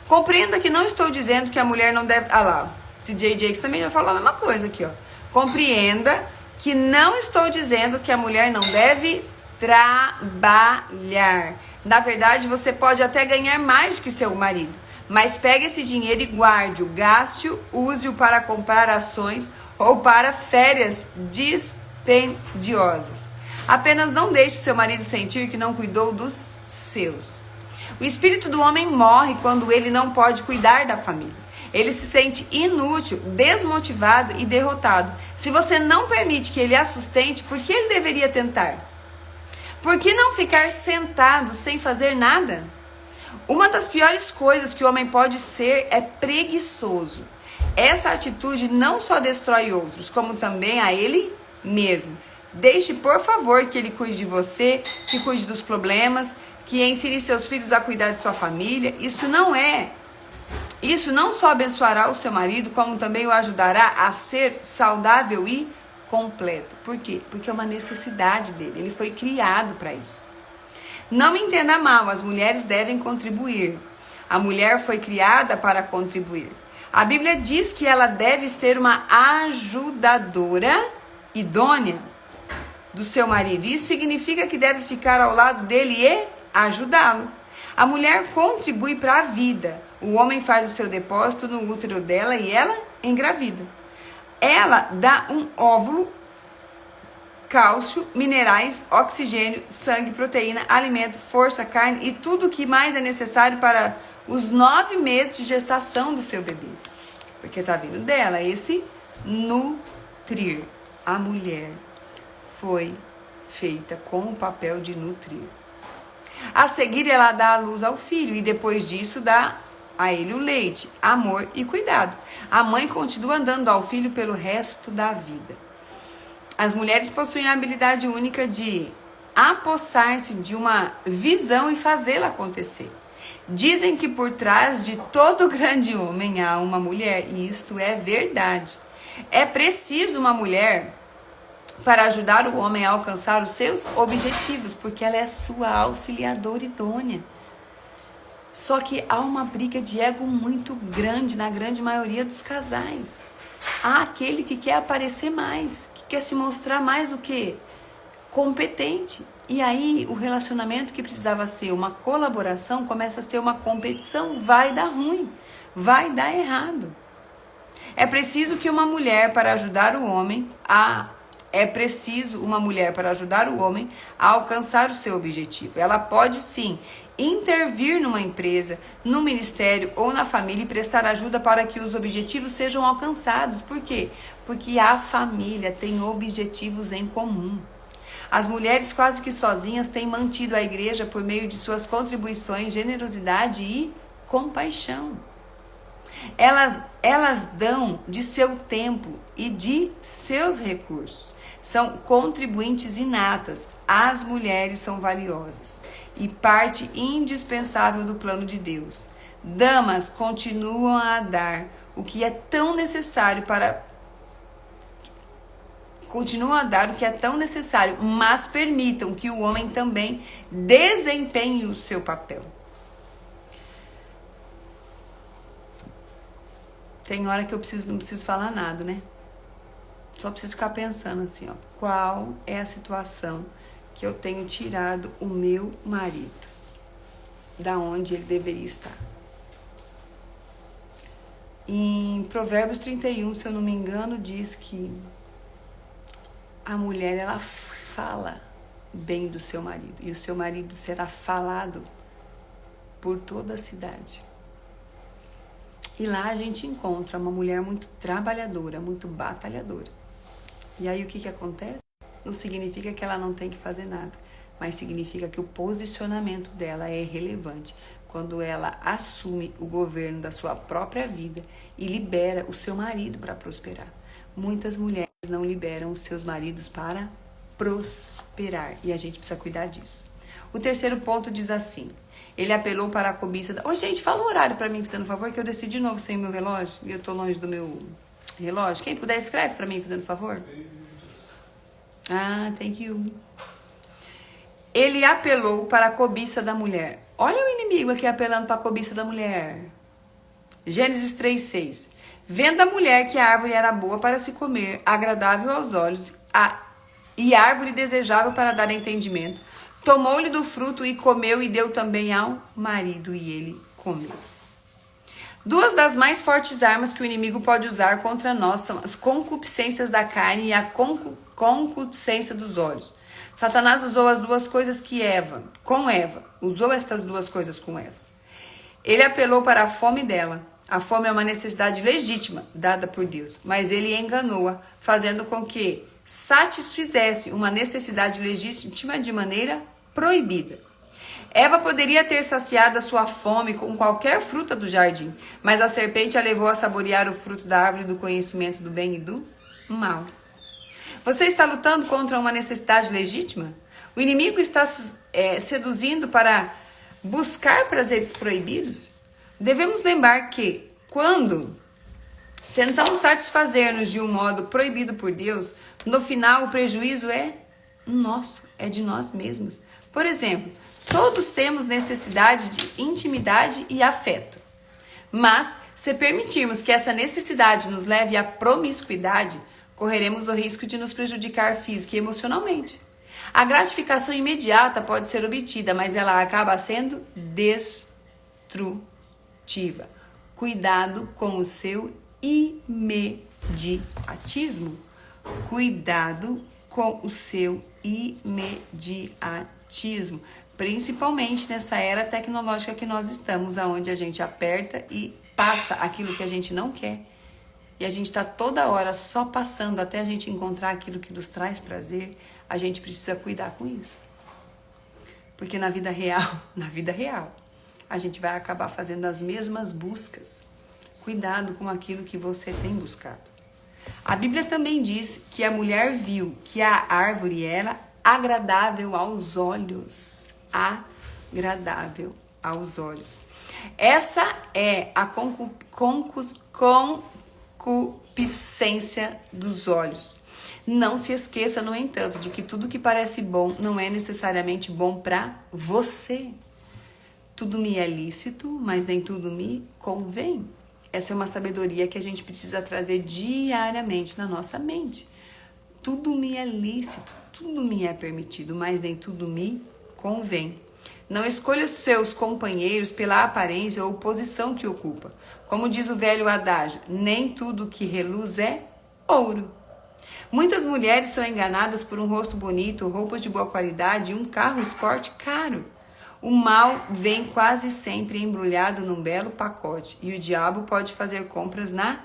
Compreenda que não estou dizendo que a mulher não deve... Ah lá, o TJ Jakes também já falou a mesma coisa aqui, ó. Compreenda que não estou dizendo que a mulher não deve trabalhar. Na verdade, você pode até ganhar mais que seu marido, mas pegue esse dinheiro e guarde-o, gaste-o, use-o para comprar ações ou para férias dispendiosas. Apenas não deixe seu marido sentir que não cuidou dos seus. O espírito do homem morre quando ele não pode cuidar da família. Ele se sente inútil, desmotivado e derrotado. Se você não permite que ele a sustente, por que ele deveria tentar? Por que não ficar sentado sem fazer nada? Uma das piores coisas que o homem pode ser é preguiçoso. Essa atitude não só destrói outros, como também a ele mesmo. Deixe, por favor, que ele cuide de você, que cuide dos problemas, que ensine seus filhos a cuidar de sua família. Isso não só abençoará o seu marido, como também o ajudará a ser saudável e completo. Por quê? Porque é uma necessidade dele. Ele foi criado para isso. Não me entenda mal, as mulheres devem contribuir. A mulher foi criada para contribuir. A Bíblia diz que ela deve ser uma ajudadora idônea do seu marido. Isso significa que deve ficar ao lado dele e ajudá-lo. A mulher contribui para a vida. O homem faz o seu depósito no útero dela e ela engravida. Ela dá um óvulo, cálcio, minerais, oxigênio, sangue, proteína, alimento, força, carne e tudo o que mais é necessário para os 9 meses de gestação do seu bebê. Porque está vindo dela esse nutrir. A mulher foi feita com o papel de nutrir. A seguir, ela dá a luz ao filho e depois disso dá a ele o leite, amor e cuidado. A mãe continua dando ao filho pelo resto da vida. As mulheres possuem a habilidade única de apossar-se de uma visão e fazê-la acontecer. Dizem que por trás de todo grande homem há uma mulher, e isto é verdade. É preciso uma mulher para ajudar o homem a alcançar os seus objetivos, porque ela é sua auxiliadora idônea. Só que há uma briga de ego muito grande na grande maioria dos casais. Há aquele que quer aparecer mais, que quer se mostrar mais o quê? Competente. E aí o relacionamento que precisava ser uma colaboração começa a ser uma competição. Vai dar ruim, vai dar errado. É preciso uma mulher para ajudar o homem a alcançar o seu objetivo. Ela pode sim intervir numa empresa, no ministério ou na família e prestar ajuda para que os objetivos sejam alcançados. Por quê? Porque a família tem objetivos em comum. As mulheres quase que sozinhas têm mantido a igreja por meio de suas contribuições, generosidade e compaixão. Elas dão de seu tempo e de seus recursos. São contribuintes inatas. As mulheres são valiosas e parte indispensável do plano de Deus. Damas continuam a dar o que é tão necessário mas permitam que o homem também desempenhe o seu papel. Tem hora que não preciso falar nada, né? Só preciso ficar pensando assim, ó. Qual é a situação que eu tenho tirado o meu marido da onde ele deveria estar? Em Provérbios 31, se eu não me engano, diz que a mulher, ela fala bem do seu marido. E o seu marido será falado por toda a cidade. E lá a gente encontra uma mulher muito trabalhadora, muito batalhadora. E aí o que acontece? Não significa que ela não tem que fazer nada. mas significa que o posicionamento dela é relevante. Quando ela assume o governo da sua própria vida e libera o seu marido para prosperar. Muitas mulheres não liberam os seus maridos para prosperar e a gente precisa cuidar disso. O terceiro ponto diz assim: ele apelou para a cobiça. Ô, gente, fala o horário para mim, fazendo favor, que eu desci de novo sem o meu relógio e eu tô longe do meu relógio. Quem puder, escreve para mim, fazendo favor. Ah, thank you. Ele apelou para a cobiça da mulher. Olha o inimigo aqui apelando para a cobiça da mulher. Gênesis 3:6. Vendo a mulher que a árvore era boa para se comer, agradável aos olhos, e árvore desejável para dar entendimento, tomou-lhe do fruto e comeu e deu também ao marido e ele comeu. Duas das mais fortes armas que o inimigo pode usar contra nós são as concupiscências da carne e a concupiscência dos olhos. Satanás usou as duas coisas com Eva. Usou estas duas coisas com Eva. Ele apelou para a fome dela. A fome é uma necessidade legítima, dada por Deus. Mas ele enganou-a, fazendo com que satisfizesse uma necessidade legítima de maneira proibida. Eva poderia ter saciado a sua fome com qualquer fruta do jardim, mas a serpente a levou a saborear o fruto da árvore do conhecimento do bem e do mal. Você está lutando contra uma necessidade legítima? O inimigo está seduzindo para buscar prazeres proibidos? Devemos lembrar que, quando tentamos satisfazer-nos de um modo proibido por Deus, no final o prejuízo é nosso, é de nós mesmos. Por exemplo, todos temos necessidade de intimidade e afeto. Mas, se permitirmos que essa necessidade nos leve à promiscuidade, correremos o risco de nos prejudicar física e emocionalmente. A gratificação imediata pode ser obtida, mas ela acaba sendo destrutiva. Cuidado com o seu imediatismo. Cuidado com o seu imediatismo. Principalmente nessa era tecnológica que nós estamos, onde a gente aperta e passa aquilo que a gente não quer. E a gente está toda hora só passando até a gente encontrar aquilo que nos traz prazer. A gente precisa cuidar com isso. Porque na vida real, a gente vai acabar fazendo as mesmas buscas. Cuidado com aquilo que você tem buscado. A Bíblia também diz que a mulher viu que a árvore era agradável aos olhos. Agradável aos olhos. Essa é a concupiscência dos olhos. Não se esqueça, no entanto, de que tudo que parece bom não é necessariamente bom para você. Tudo me é lícito, mas nem tudo me convém. Essa é uma sabedoria que a gente precisa trazer diariamente na nossa mente. Tudo me é lícito, tudo me é permitido, mas nem tudo me convém. Não escolha os seus companheiros pela aparência ou posição que ocupa. Como diz o velho adágio, nem tudo que reluz é ouro. Muitas mulheres são enganadas por um rosto bonito, roupas de boa qualidade e um carro esporte caro. O mal vem quase sempre embrulhado num belo pacote e o diabo pode fazer compras na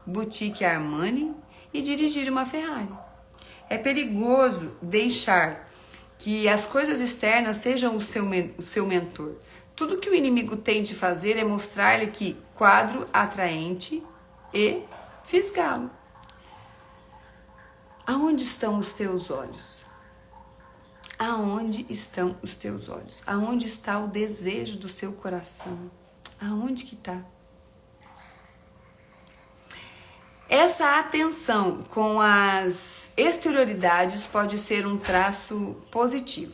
boutique Armani e dirigir uma Ferrari. É perigoso deixar que as coisas externas sejam o seu mentor. Tudo que o inimigo tem de fazer é mostrar-lhe que quadro atraente e fisgá-lo. Aonde estão os teus olhos? Aonde estão os teus olhos? Aonde está o desejo do seu coração? Aonde que está? Essa atenção com as exterioridades pode ser um traço positivo.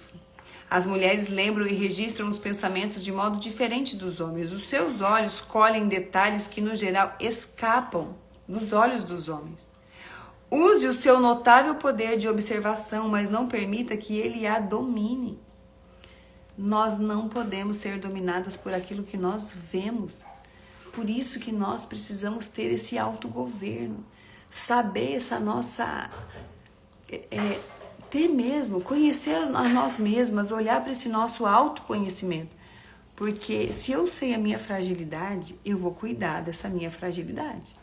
As mulheres lembram e registram os pensamentos de modo diferente dos homens. Os seus olhos colhem detalhes que, no geral, escapam dos olhos dos homens. Use o seu notável poder de observação, mas não permita que ele a domine. Nós não podemos ser dominadas por aquilo que nós vemos. Por isso que nós precisamos ter esse autogoverno, saber essa nossa... ter mesmo, conhecer a nós mesmas, olhar para esse nosso autoconhecimento. Porque se eu sei a minha fragilidade, eu vou cuidar dessa minha fragilidade.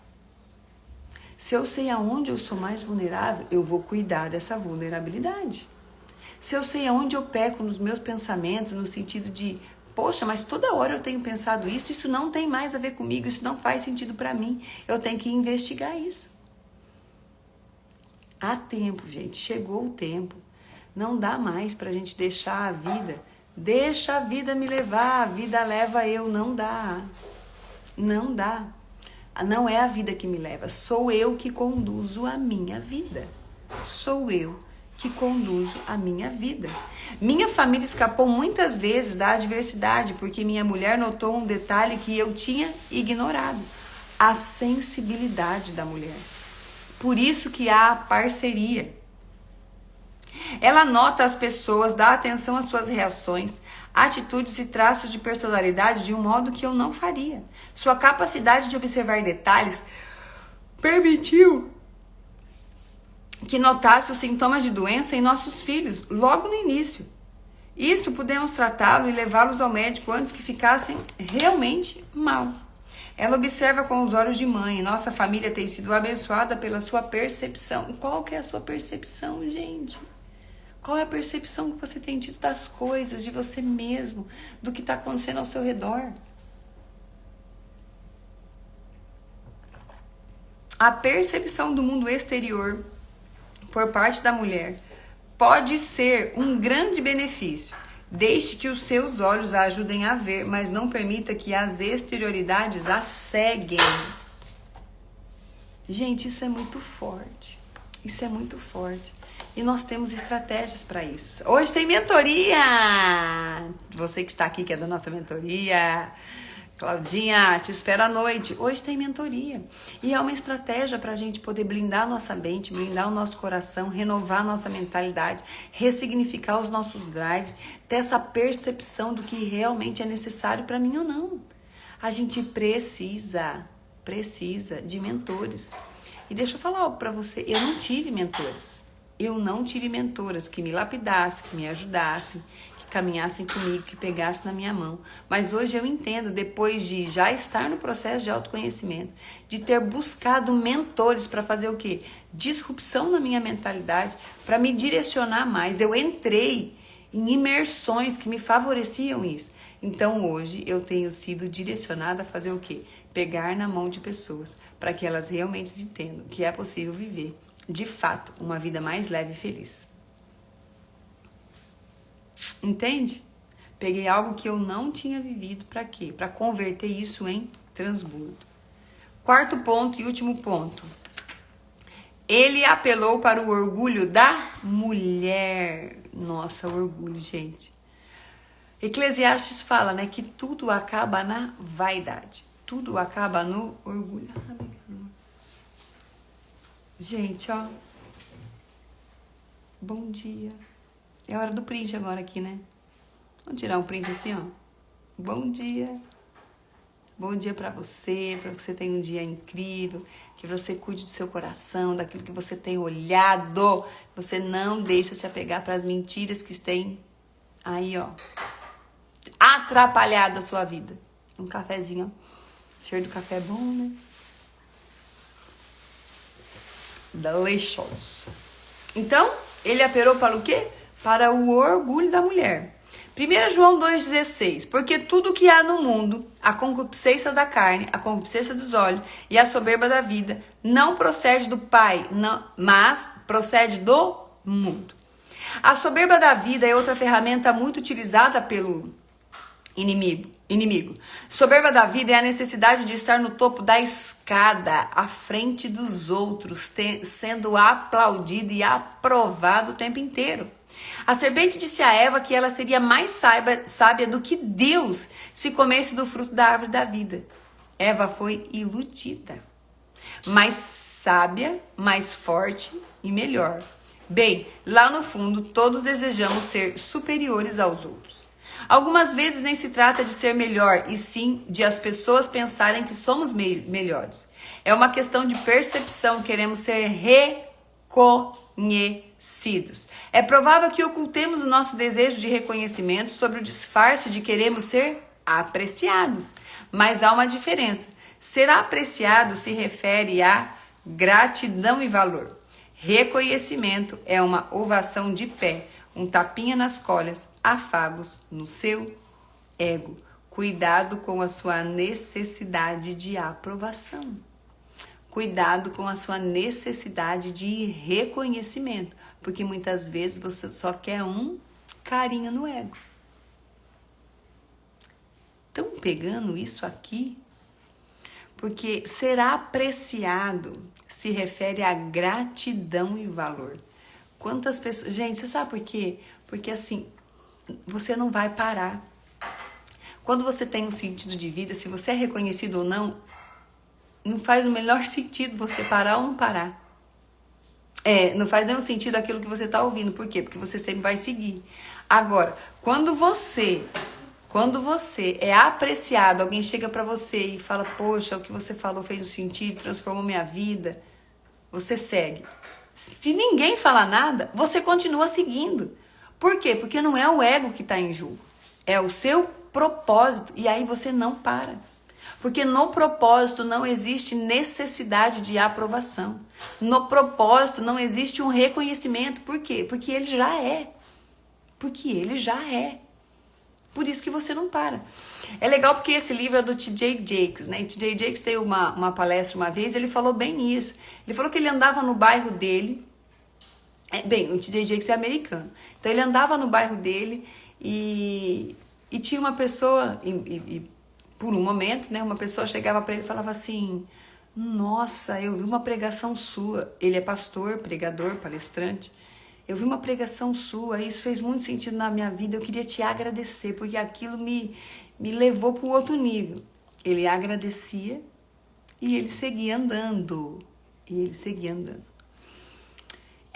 Se eu sei aonde eu sou mais vulnerável, eu vou cuidar dessa vulnerabilidade. Se eu sei aonde eu peco nos meus pensamentos, no sentido de, poxa, mas toda hora eu tenho pensado isso não tem mais a ver comigo, isso não faz sentido para mim. Eu tenho que investigar isso. Há tempo, gente, chegou o tempo. Não dá mais pra gente deixar a vida. Deixa a vida me levar, a vida leva eu. Não dá. Não dá. Não é a vida que me leva, sou eu que conduzo a minha vida. Sou eu que conduzo a minha vida. Minha família escapou muitas vezes da adversidade porque minha mulher notou um detalhe que eu tinha ignorado: a sensibilidade da mulher. Por isso que há a parceria. Ela nota as pessoas, dá atenção às suas reações, atitudes e traços de personalidade de um modo que eu não faria. Sua capacidade de observar detalhes permitiu que notasse os sintomas de doença em nossos filhos logo no início. Isso pudemos tratá-lo e levá-los ao médico antes que ficassem realmente mal. Ela observa com os olhos de mãe. Nossa família tem sido abençoada pela sua percepção. Qual que é a sua percepção, gente? Qual é a percepção que você tem tido das coisas, de você mesmo, do que está acontecendo ao seu redor? A percepção do mundo exterior por parte da mulher pode ser um grande benefício. Deixe que os seus olhos a ajudem a ver, mas não permita que as exterioridades a ceguem. Gente, isso é muito forte. Isso é muito forte. E nós temos estratégias para isso. Hoje tem mentoria! Você que está aqui, que é da nossa mentoria. Claudinha, te espero à noite. Hoje tem mentoria. E é uma estratégia para a gente poder blindar a nossa mente, blindar o nosso coração, renovar a nossa mentalidade, ressignificar os nossos drives, ter essa percepção do que realmente é necessário para mim ou não. A gente precisa de mentores. E deixa eu falar algo para você. Eu não tive mentores. Eu não tive mentoras que me lapidassem, que me ajudassem, que caminhassem comigo, que pegassem na minha mão. Mas hoje eu entendo, depois de já estar no processo de autoconhecimento, de ter buscado mentores para fazer o quê? Disrupção na minha mentalidade, para me direcionar mais. Eu entrei em imersões que me favoreciam isso. Então hoje eu tenho sido direcionada a fazer o quê? Pegar na mão de pessoas, para que elas realmente entendam que é possível viver de fato, uma vida mais leve e feliz. Entende? Peguei algo que eu não tinha vivido, para quê? Para converter isso em transbordo. Quarto ponto e último ponto. Ele apelou para o orgulho da mulher. Nossa, orgulho, gente. Eclesiastes fala, né, que tudo acaba na vaidade. Tudo acaba no orgulho. Gente, ó. Bom dia. É hora do print agora aqui, né? Vamos tirar um print assim, ó. Bom dia. Bom dia pra você tenha um dia incrível, que você cuide do seu coração, daquilo que você tem olhado. Você não deixa se apegar para as mentiras que têm aí, ó, atrapalhado a sua vida. Um cafezinho, ó. O cheiro do café é bom, né? Delicious. Então, ele apelou para o quê? Para o orgulho da mulher. 1 João 2,16. Porque tudo que há no mundo, a concupiscência da carne, a concupiscência dos olhos e a soberba da vida, não procede do Pai, não, mas procede do mundo. A soberba da vida é outra ferramenta muito utilizada pelo inimigo. Soberba da vida é a necessidade de estar no topo da escada, à frente dos outros, sendo aplaudido e aprovado o tempo inteiro. A serpente disse a Eva que ela seria mais sábia do que Deus se comesse do fruto da árvore da vida. Eva foi iludida. Mais sábia, mais forte e melhor. Bem, lá no fundo, todos desejamos ser superiores aos outros. Algumas vezes nem se trata de ser melhor, e sim de as pessoas pensarem que somos melhores. É uma questão de percepção, queremos ser reconhecidos. É provável que ocultemos o nosso desejo de reconhecimento sobre o disfarce de queremos ser apreciados. Mas há uma diferença. Ser apreciado se refere a gratidão e valor. Reconhecimento é uma ovação de pé, um tapinha nas costas, afagos no seu ego. Cuidado com a sua necessidade de aprovação. Cuidado com a sua necessidade de reconhecimento, porque muitas vezes você só quer um carinho no ego. Estão pegando isso aqui? Porque ser apreciado se refere a gratidão e valor. Quantas pessoas... Gente, você sabe por quê? Porque assim, você não vai parar. Quando você tem um sentido de vida, se você é reconhecido ou não, não faz o menor sentido você parar ou não parar. Não faz nenhum sentido aquilo que você está ouvindo. Por quê? Porque você sempre vai seguir. Agora, quando você é apreciado, alguém chega pra você e fala, poxa, o que você falou fez um sentido, transformou minha vida, você segue. Se ninguém falar nada, você continua seguindo. Por quê? Porque não é o ego que está em jogo, é o seu propósito, e aí você não para. Porque no propósito não existe necessidade de aprovação. No propósito não existe um reconhecimento. Por quê? Porque ele já é. Porque ele já é. Por isso que você não para. É legal porque esse livro é do T.J. Jakes, né? T.J. Jakes deu uma palestra uma vez, ele falou bem isso. Ele falou que ele andava no bairro dele. O T.J. Jakes é americano. Então ele andava no bairro dele e tinha uma pessoa, por um momento, né? Uma pessoa chegava para ele e falava assim, nossa, eu vi uma pregação sua. Ele é pastor, pregador, palestrante. Eu vi uma pregação sua, isso fez muito sentido na minha vida, eu queria te agradecer, porque aquilo me levou para o outro nível. Ele agradecia e ele seguia andando. E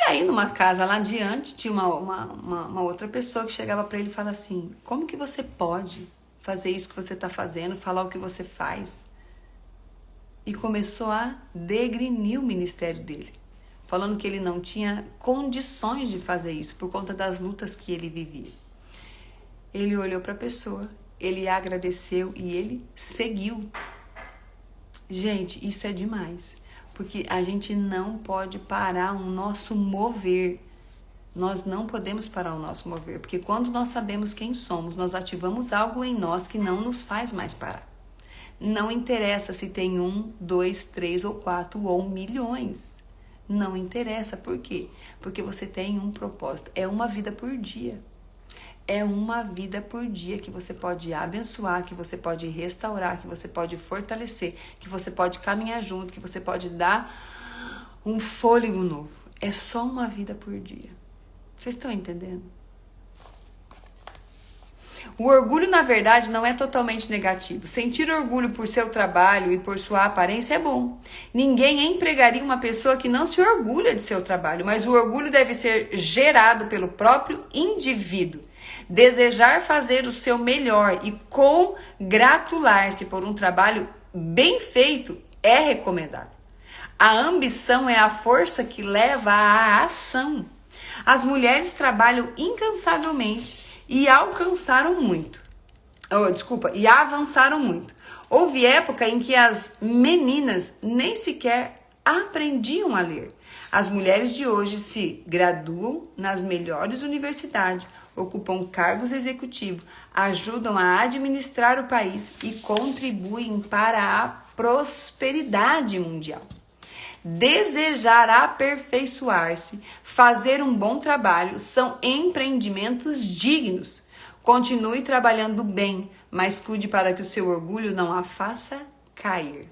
aí, numa casa lá adiante, tinha uma outra pessoa que chegava para ele e falava assim, como que você pode fazer isso que você está fazendo, falar o que você faz? E começou a degrinir o ministério dele, falando que ele não tinha condições de fazer isso por conta das lutas que ele vivia. Ele olhou para a pessoa, ele agradeceu e ele seguiu. Gente, isso é demais, porque a gente não pode parar o nosso mover. Nós não podemos parar o nosso mover, porque quando nós sabemos quem somos, nós ativamos algo em nós que não nos faz mais parar. Não interessa se tem 1, 2, 3 ou 4 ou milhões. Não interessa. Por quê? Porque você tem um propósito. É uma vida por dia. É uma vida por dia que você pode abençoar, que você pode restaurar, que você pode fortalecer, que você pode caminhar junto, que você pode dar um fôlego novo. É só uma vida por dia. Vocês estão entendendo? O orgulho, na verdade, não é totalmente negativo. Sentir orgulho por seu trabalho e por sua aparência é bom. Ninguém empregaria uma pessoa que não se orgulha de seu trabalho, mas o orgulho deve ser gerado pelo próprio indivíduo. Desejar fazer o seu melhor e congratular-se por um trabalho bem feito é recomendado. A ambição é a força que leva à ação. As mulheres trabalham incansavelmente e avançaram muito. Houve época em que as meninas nem sequer aprendiam a ler. As mulheres de hoje se graduam nas melhores universidades, ocupam cargos executivos, ajudam a administrar o país e contribuem para a prosperidade mundial. Desejar aperfeiçoar-se, fazer um bom trabalho são empreendimentos dignos. Continue trabalhando bem, mas cuide para que o seu orgulho não a faça cair.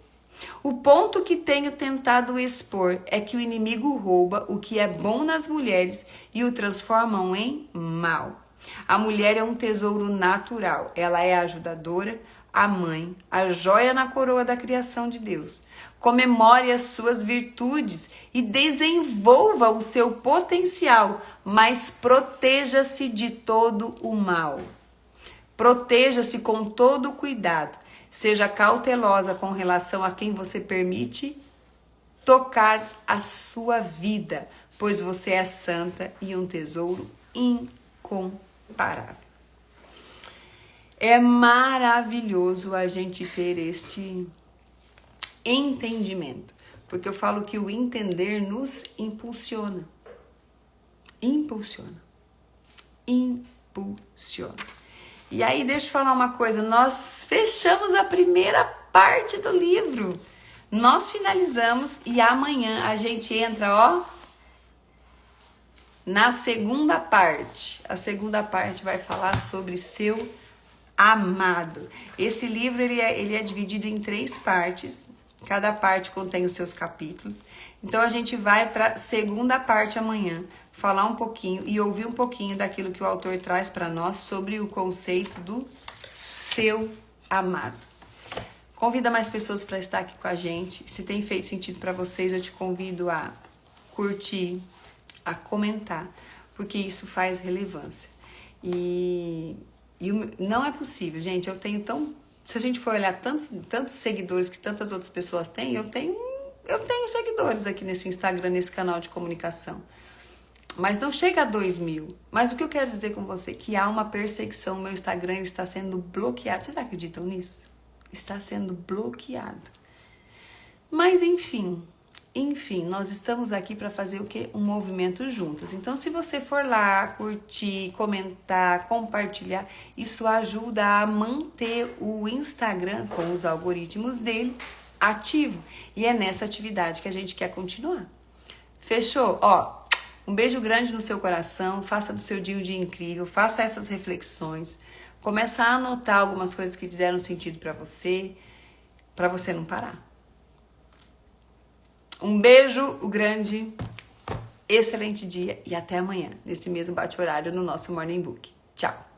O ponto que tenho tentado expor é que o inimigo rouba o que é bom nas mulheres e o transforma em mal. A mulher é um tesouro natural, ela é a ajudadora, a mãe, a joia na coroa da criação de Deus. Comemore as suas virtudes e desenvolva o seu potencial, mas proteja-se de todo o mal. Proteja-se com todo o cuidado. Seja cautelosa com relação a quem você permite tocar a sua vida, pois você é santa e um tesouro incomparável. É maravilhoso a gente ter este entendimento, porque eu falo que o entender nos impulsiona. impulsiona. E aí, deixa eu falar uma coisa, nós fechamos a primeira parte do livro. Nós finalizamos e amanhã a gente entra, ó, na segunda parte. A segunda parte vai falar sobre seu amado. Esse livro ele é dividido em 3 partes. Cada parte contém os seus capítulos. Então a gente vai para a segunda parte amanhã, falar um pouquinho e ouvir um pouquinho daquilo que o autor traz para nós sobre o conceito do seu amado. Convida mais pessoas para estar aqui com a gente. Se tem feito sentido para vocês, eu te convido a curtir, a comentar, porque isso faz relevância. E não é possível, gente. Eu tenho se a gente for olhar tantos seguidores que tantas outras pessoas têm, eu tenho seguidores aqui nesse Instagram, nesse canal de comunicação. Mas não chega a 2.000. Mas o que eu quero dizer com você? Que há uma perseguição. O meu Instagram está sendo bloqueado. Vocês acreditam nisso? Está sendo bloqueado. Mas enfim, nós estamos aqui para fazer o quê? Um movimento juntas. Então, se você for lá, curtir, comentar, compartilhar, isso ajuda a manter o Instagram com os algoritmos dele ativo. E é nessa atividade que a gente quer continuar. Fechou? Ó, um beijo grande no seu coração, faça do seu dia um dia incrível, faça essas reflexões, começa a anotar algumas coisas que fizeram sentido para você não parar. Um beijo grande, excelente dia e até amanhã, nesse mesmo bate-horário no nosso Morning Book. Tchau!